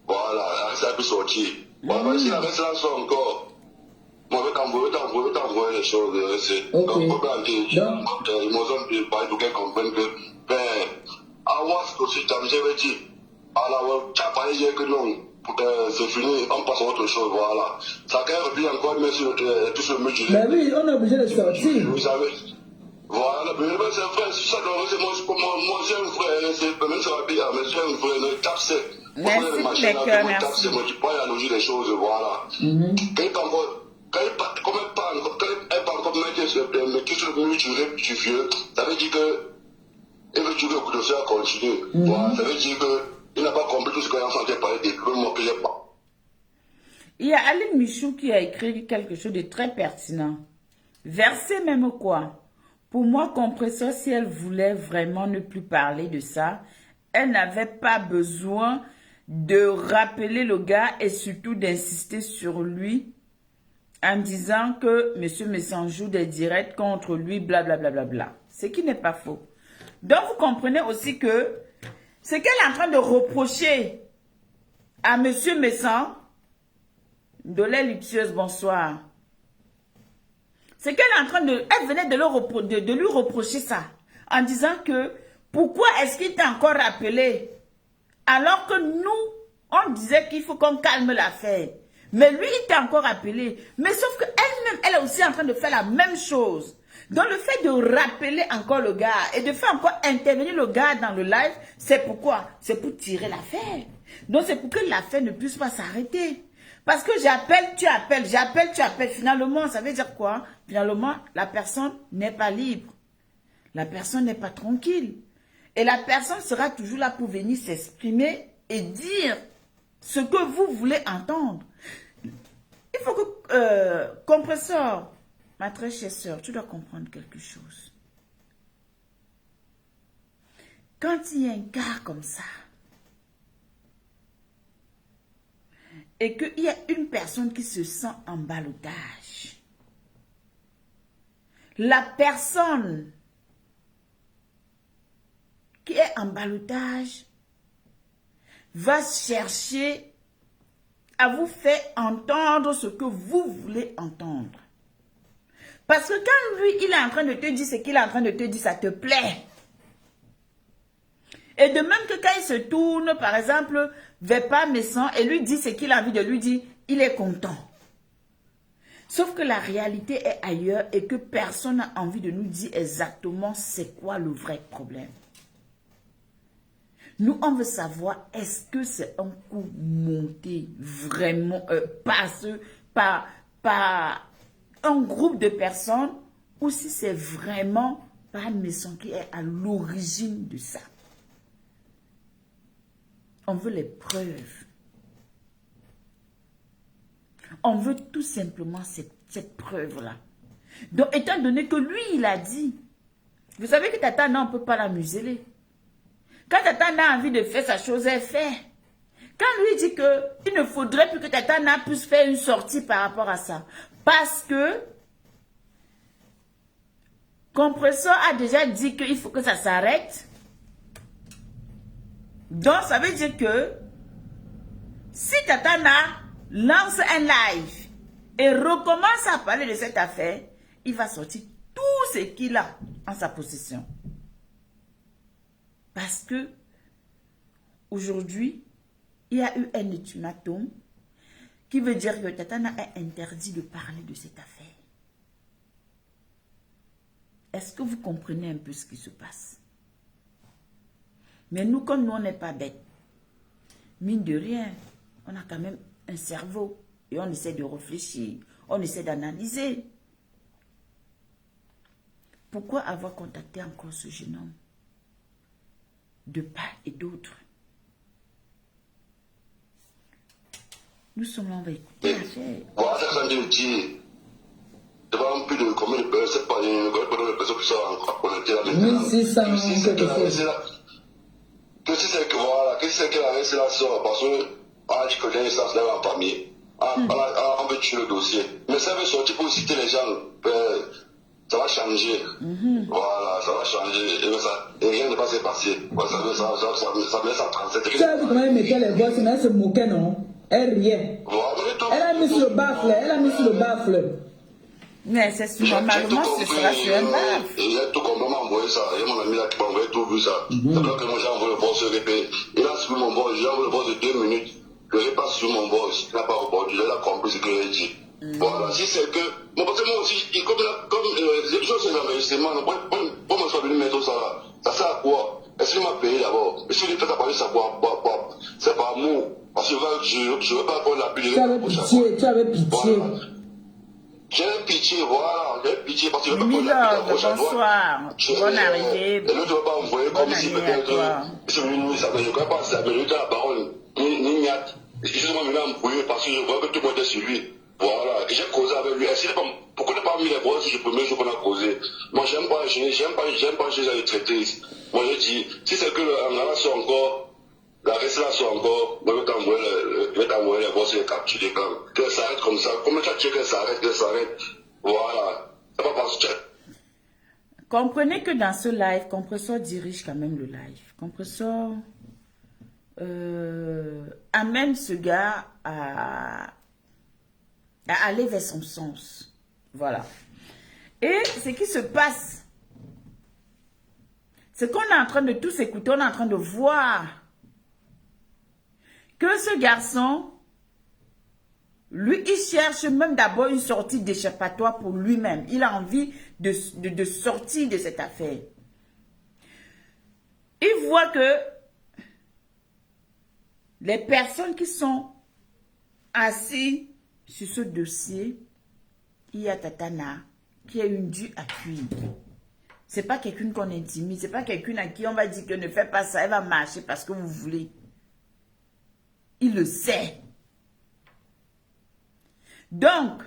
Voilà, ça a pu sortir. Voilà, si la reste là soit encore. Moi, je vais t'envoyer les choses. Donc, faut pas dire. Ils m'ont dit, pour qu'elle comprenne que, ben, à moi, c'est aussi, j'avais dit. Alors, tu as parlé hier que non. C'est fini, on passe à autre chose, voilà. Ça quand même encore, mais sur tout ce mutuel. Mais oui, on est obligé de sortir. Vous savez. Voilà, mais c'est vrai, c'est ça, moi j'ai un frère, c'est même ça va bien, mais j'ai un frère, le tape sec. Merci, les cœurs, merci. Moi, je pas y allonger les choses, voilà. Quand il parle encore, quand elle parle encore, mais tout ce mutuel du vieux, ça veut dire que, elle veut tuer le coup de fer continue. Voilà, ça veut dire que, il n'a pas compris tout ce qu'on a entendu parler des mots que j'ai pas. Il y a Aline Michou qui a écrit quelque chose de très pertinent. Verset même quoi? Pour moi, Compresseur, si elle voulait vraiment ne plus parler de ça, elle n'avait pas besoin de rappeler le gars et surtout d'insister sur lui en disant que M. Messan joue des directs contre lui, blablabla. Bla, bla, bla, bla. Ce qui n'est pas faux. Donc, vous comprenez aussi que ce qu'elle est en train de reprocher à M. Messan, Dolé Luxueuse, bonsoir. C'est qu'elle est en train de... Elle venait de lui reprocher ça. En disant que, pourquoi est-ce qu'il t'a encore rappelé? Alors que nous, on disait qu'il faut qu'on calme l'affaire. Mais lui, il t'a encore appelé. Mais sauf qu'elle-même, elle est aussi en train de faire la même chose. Donc le fait de rappeler encore le gars et de faire encore intervenir le gars dans le live, c'est pourquoi? C'est pour tirer l'affaire. Donc c'est pour que l'affaire ne puisse pas s'arrêter. Parce que j'appelle, tu appelles, j'appelle, tu appelles. Finalement, ça veut dire quoi? Finalement, la personne n'est pas libre. La personne n'est pas tranquille. Et la personne sera toujours là pour venir s'exprimer et dire ce que vous voulez entendre. Il faut que, Compresseur, ma très chère sœur, tu dois comprendre quelque chose. Quand il y a un cas comme ça, et qu'il y a une personne qui se sent en ballottage, la personne qui est en ballottage va chercher à vous faire entendre ce que vous voulez entendre. Parce que quand lui, il est en train de te dire ce qu'il est en train de te dire, ça te plaît. Et de même que quand il se tourne, par exemple, vers pas Messan et lui dit ce qu'il a envie de lui dire, il est content. Sauf que la réalité est ailleurs et que personne n'a envie de nous dire exactement c'est quoi le vrai problème. Nous, on veut savoir, est-ce que c'est un coup monté vraiment par un groupe de personnes ou si c'est vraiment pas Messan qui est à l'origine de ça. On veut les preuves. On veut tout simplement cette preuve-là. Donc, étant donné que lui, il a dit, vous savez que Tatana, on ne peut pas la museler. Quand Tatana a envie de faire sa chose, elle fait. Quand lui dit qu'il ne faudrait plus que Tatana puisse faire une sortie par rapport à ça. Parce que Compresseur a déjà dit qu'il faut que ça s'arrête. Donc, ça veut dire que si Tatana lance un live et recommence à parler de cette affaire, il va sortir tout ce qu'il a en sa possession. Parce que aujourd'hui, il y a eu un ultimatum qui veut dire que Tatana est interdit de parler de cette affaire. Est-ce que vous comprenez un peu ce qui se passe? Mais nous, comme nous, on n'est pas bêtes, mine de rien, on a quand même un cerveau et on essaie de réfléchir, on essaie d'analyser. Pourquoi avoir contacté encore ce jeune homme? De part et d'autre. Nous sommes là, on va écouter l'affaire. Voilà, c'est ça que je dis. Je ne sais pas plus de combien de personnes, pas de personnes qui sont encore connectées là maintenant. 1600 quelque chose. Que si c'est que voilà, que si c'est qu'elle a resté là sort, parce que on a dit que j'ai une instance là en famille, on veut tuer le dossier. Mais ça veut sortir pour citer les gens, ça va changer. Voilà, ça va changer. Et rien ne va se passer. Voilà, ça me laisse à 37. Tu as vu comment elle mettait les voix, mais elle se moquait, non? Elle riait. Elle a mis sur le baffle, elle a mis sur le baffle. Mais c'est normalement, ce sera sur un baffle. Il a tout complètement envoyé ça. Il y a mon ami là qui m'a envoyé tout vu ça. C'est donc que moi j'ai envoyé le boss répé. Il a suivi mon boss, j'ai envoyé le boss de 2 minutes. Le repas sur mon boss, il n'a pas répondu, il a compris ce que j'ai dit. Voilà, si c'est que. Bon, parce que moi aussi, comme les choses c'est l'enregistrement, pour me soit venu mettre ça là, ça sert à quoi? Est-ce qu'il m'a payé d'abord? Est-ce qu'il fait appareil ça quoi? C'est pas amour. Parce que je veux pas avoir la pile. Tu avais pitié, tu avais pitié. Voilà. J'ai pitié, voilà, j'ai pitié parce que je veux pas avoir la pile. Bonsoir, bonne arrivée. Et l'autre ne va pas envoyer comme si peut-être. C'est venu nous, ça ne connaît pas ça, mais lui, dans la parole, ni miat. Justement, il m'a embrouillé parce que je vois que tout le monde est sur lui. Voilà, et j'ai causé avec lui. Pourquoi ne pas mis les voix si le premier jour qu'on a causé? Moi, j'aime pas les traiter. Moi, je dis, si c'est que l'enlacement encore, la restauration encore, moi, je vais t'envoyer les voix sur les captures qu'elle s'arrête comme ça. Comment tu as dit qu'elle s'arrête? Voilà. C'est pas parce que comprenez que dans ce live, Compressor dirige quand même le live. Compressor amène ce gars à aller vers son sens. Voilà. Et ce qui se passe, c'est qu'on est en train de tous écouter, on est en train de voir que ce garçon, lui, il cherche même d'abord une sortie d'échappatoire pour lui-même. Il a envie de sortir de cette affaire. Il voit que les personnes qui sont assises sur ce dossier, il y a Tatana qui a une due à cuire. Ce n'est pas quelqu'un qu'on intimide, ce n'est pas quelqu'un à qui on va dire que ne fais pas ça, elle va marcher parce que vous voulez. Il le sait. Donc,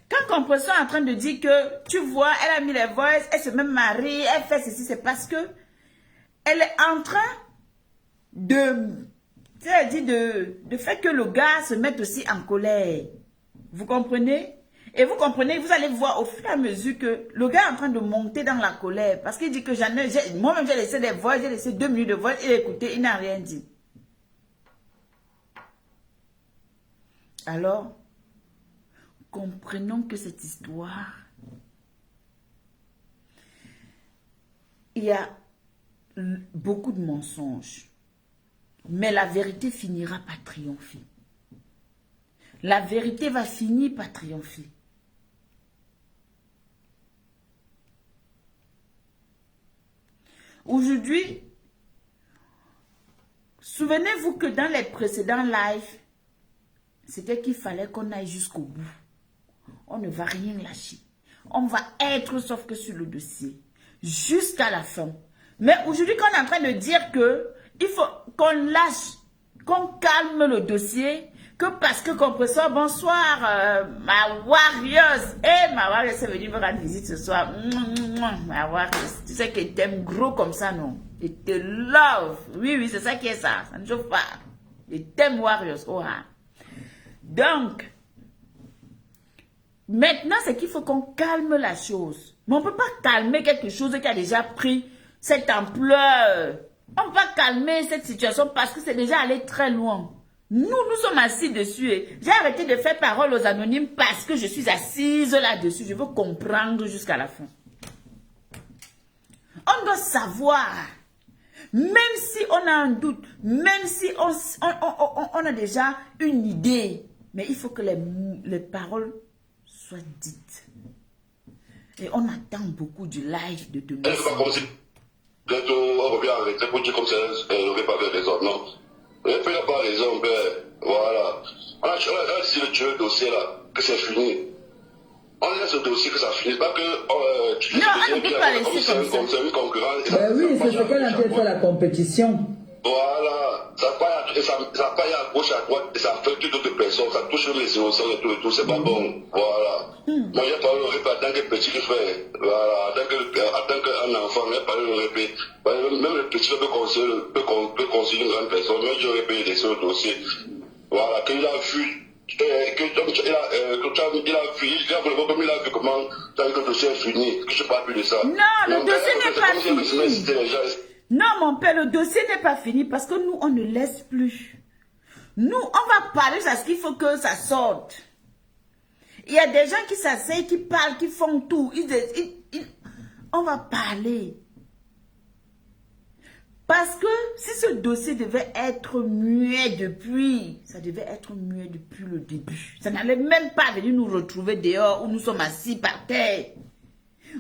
quand Compressor est en train de dire que, tu vois, elle a mis les voix, elle se met mariée, elle fait ceci, c'est parce que elle est en train de faire que le gars se mette aussi en colère. Vous comprenez? Et vous comprenez, vous allez voir au fur et à mesure que le gars est en train de monter dans la colère. Parce qu'il dit que moi-même j'ai laissé des voix, j'ai laissé 2 minutes de voix, il a écouté, il n'a rien dit. Alors, comprenons que cette histoire, il y a beaucoup de mensonges. Mais la vérité finira par triompher. La vérité va finir par triompher. Aujourd'hui, souvenez-vous que dans les précédents lives, c'était qu'il fallait qu'on aille jusqu'au bout. On ne va rien lâcher. On va être sauf que sur le dossier. Jusqu'à la fin. Mais aujourd'hui, qu'on est en train de dire que il faut qu'on lâche, qu'on calme le dossier, que parce que Compressor, bonsoir, ma Warriors. Ma Warriors est venue me rendre visite ce soir. Ma Warriors, tu sais qu'elle t'aime gros comme ça, non? Et te love. Oui, c'est ça qui est ça. Ça ne chauffe pas. Et t'aime Warriors. Oh, hein. Donc, maintenant, c'est qu'il faut qu'on calme la chose. Mais on ne peut pas calmer quelque chose qui a déjà pris cette ampleur. On va calmer cette situation parce que c'est déjà allé très loin. Nous sommes assis dessus. J'ai arrêté de faire parole aux anonymes parce que je suis assise là-dessus. Je veux comprendre jusqu'à la fin. On doit savoir, même si on a un doute, même si on a déjà une idée, mais il faut que les paroles soient dites. Et on attend beaucoup du live de demain. Bientôt, on revient avec les petits comme ça, on ne pas avec les autres, non. Et puis, il n'y a pas raison, voilà. On a dit le dossier là, que c'est fini. On laisse le dossier que ça finisse, pas que tu non, on ne peut pas laisser comme ça. Une concurrence. Oui, c'est ce qu'elle appelle faire la compétition. Voilà, ça part à gauche, à droite, et ça affecte d'autres personnes, ça touche les innocents et tout, c'est pas bon. Voilà. Moi, j'ai parlé au répé en tant que petit frère, voilà, en tant qu'un enfant, j'ai parlé au répé. Même le petit peut considérer une grande personne, mais j'aurais pu laisser le dossier. Voilà, qu'il a vu. Il a vu comment le dossier est fini, que je ne parle plus de ça. Non, le dossier n'est pas fini. Non, mon père, le dossier n'est pas fini parce que nous, on ne laisse plus. Nous, on va parler parce qu'il faut que ça sorte. Il y a des gens qui s'asseyent, qui parlent, qui font tout. On va parler. Parce que si ce dossier devait être muet depuis, ça devait être muet depuis le début. Ça n'allait même pas venir nous retrouver dehors où nous sommes assis par terre.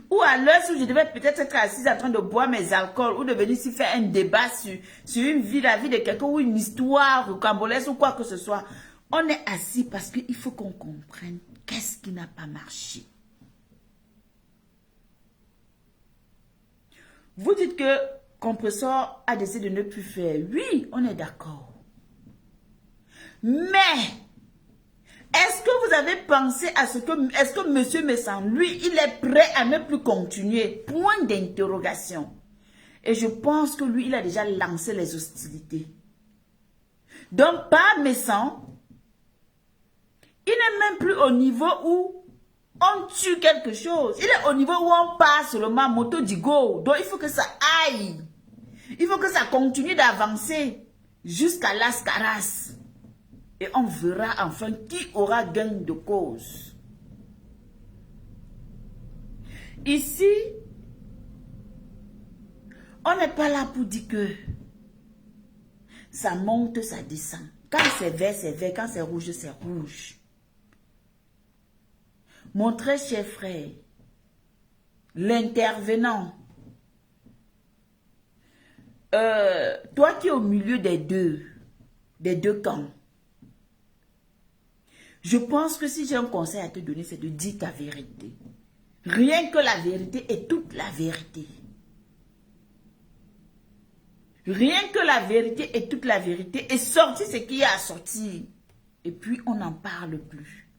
Ou à l'heure où je devais peut-être être assise en train de boire mes alcools ou de venir ici faire un débat sur une vie, la vie de quelqu'un ou une histoire cambolaise ou quoi que ce soit. On est assis parce qu'il faut qu'on comprenne qu'est-ce qui n'a pas marché. Vous dites que Compressor a décidé de ne plus faire. Oui, on est d'accord. Mais, est-ce que vous avez pensé à ce que... Est-ce que M. Messan, lui, il est prêt à ne plus continuer? Point d'interrogation. Et je pense que lui, il a déjà lancé les hostilités. Donc, par Messan, il n'est même plus au niveau où on tue quelque chose. Il est au niveau où on passe seulement moto digo. Donc, il faut que ça aille. Il faut que ça continue d'avancer jusqu'à Las Caras. Et on verra enfin qui aura gain de cause. Ici, on n'est pas là pour dire que ça monte, ça descend. Quand c'est vert, c'est vert. Quand c'est rouge, c'est rouge. Mon très cher frère, l'intervenant, toi qui es au milieu des deux camps, je pense que si j'ai un conseil à te donner, c'est de dire ta vérité. Rien que la vérité et toute la vérité. Rien que la vérité et toute la vérité. Et sortir ce qu'il y a à sortir. Et puis on n'en parle plus.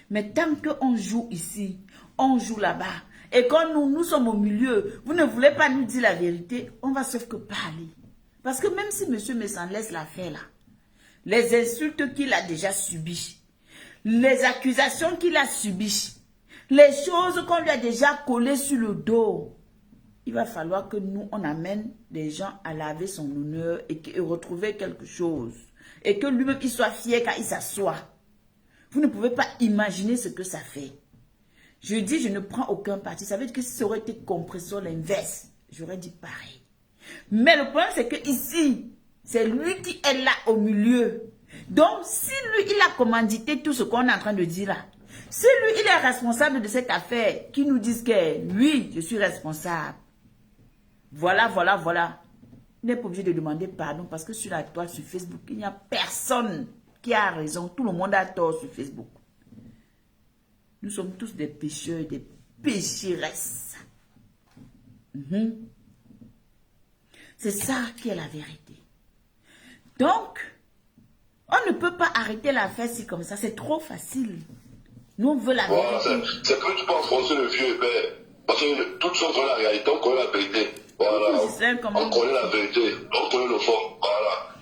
Mais tant qu'on joue ici, on joue là-bas. Et quand nous sommes au milieu, vous ne voulez pas nous dire la vérité, on va sauf que parler. Parce que même si M. Messan laisse l'affaire là, les insultes qu'il a déjà subies, les accusations qu'il a subies, les choses qu'on lui a déjà collées sur le dos, il va falloir que nous, on amène des gens à laver son honneur et retrouver quelque chose. Et que lui-même, il soit fier quand il s'assoit. Vous ne pouvez pas imaginer ce que ça fait. Je dis, je ne prends aucun parti. Ça veut dire que si ça aurait été Compressor l'inverse, j'aurais dit pareil. Mais le problème, c'est que ici, c'est lui qui est là au milieu. Donc, si lui, il a commandité tout ce qu'on est en train de dire là, si lui, il est responsable de cette affaire, qui nous disent que oui, je suis responsable. Voilà, voilà, voilà. Il n'est pas obligé de demander pardon parce que sur la toile, sur Facebook, il n'y a personne qui a raison. Tout le monde a tort sur Facebook. Nous sommes tous des pécheurs, des pécheresses. C'est ça qui est la vérité. Donc, on ne peut pas arrêter l'affaire si comme ça. C'est trop facile. Nous, on veut la vérité. C'est que tu peux enfoncer le vieux père. Parce que toutes sont dans la réalité, on connaît la vérité. Voilà. On connaît la vérité. On connaît le fond. Voilà.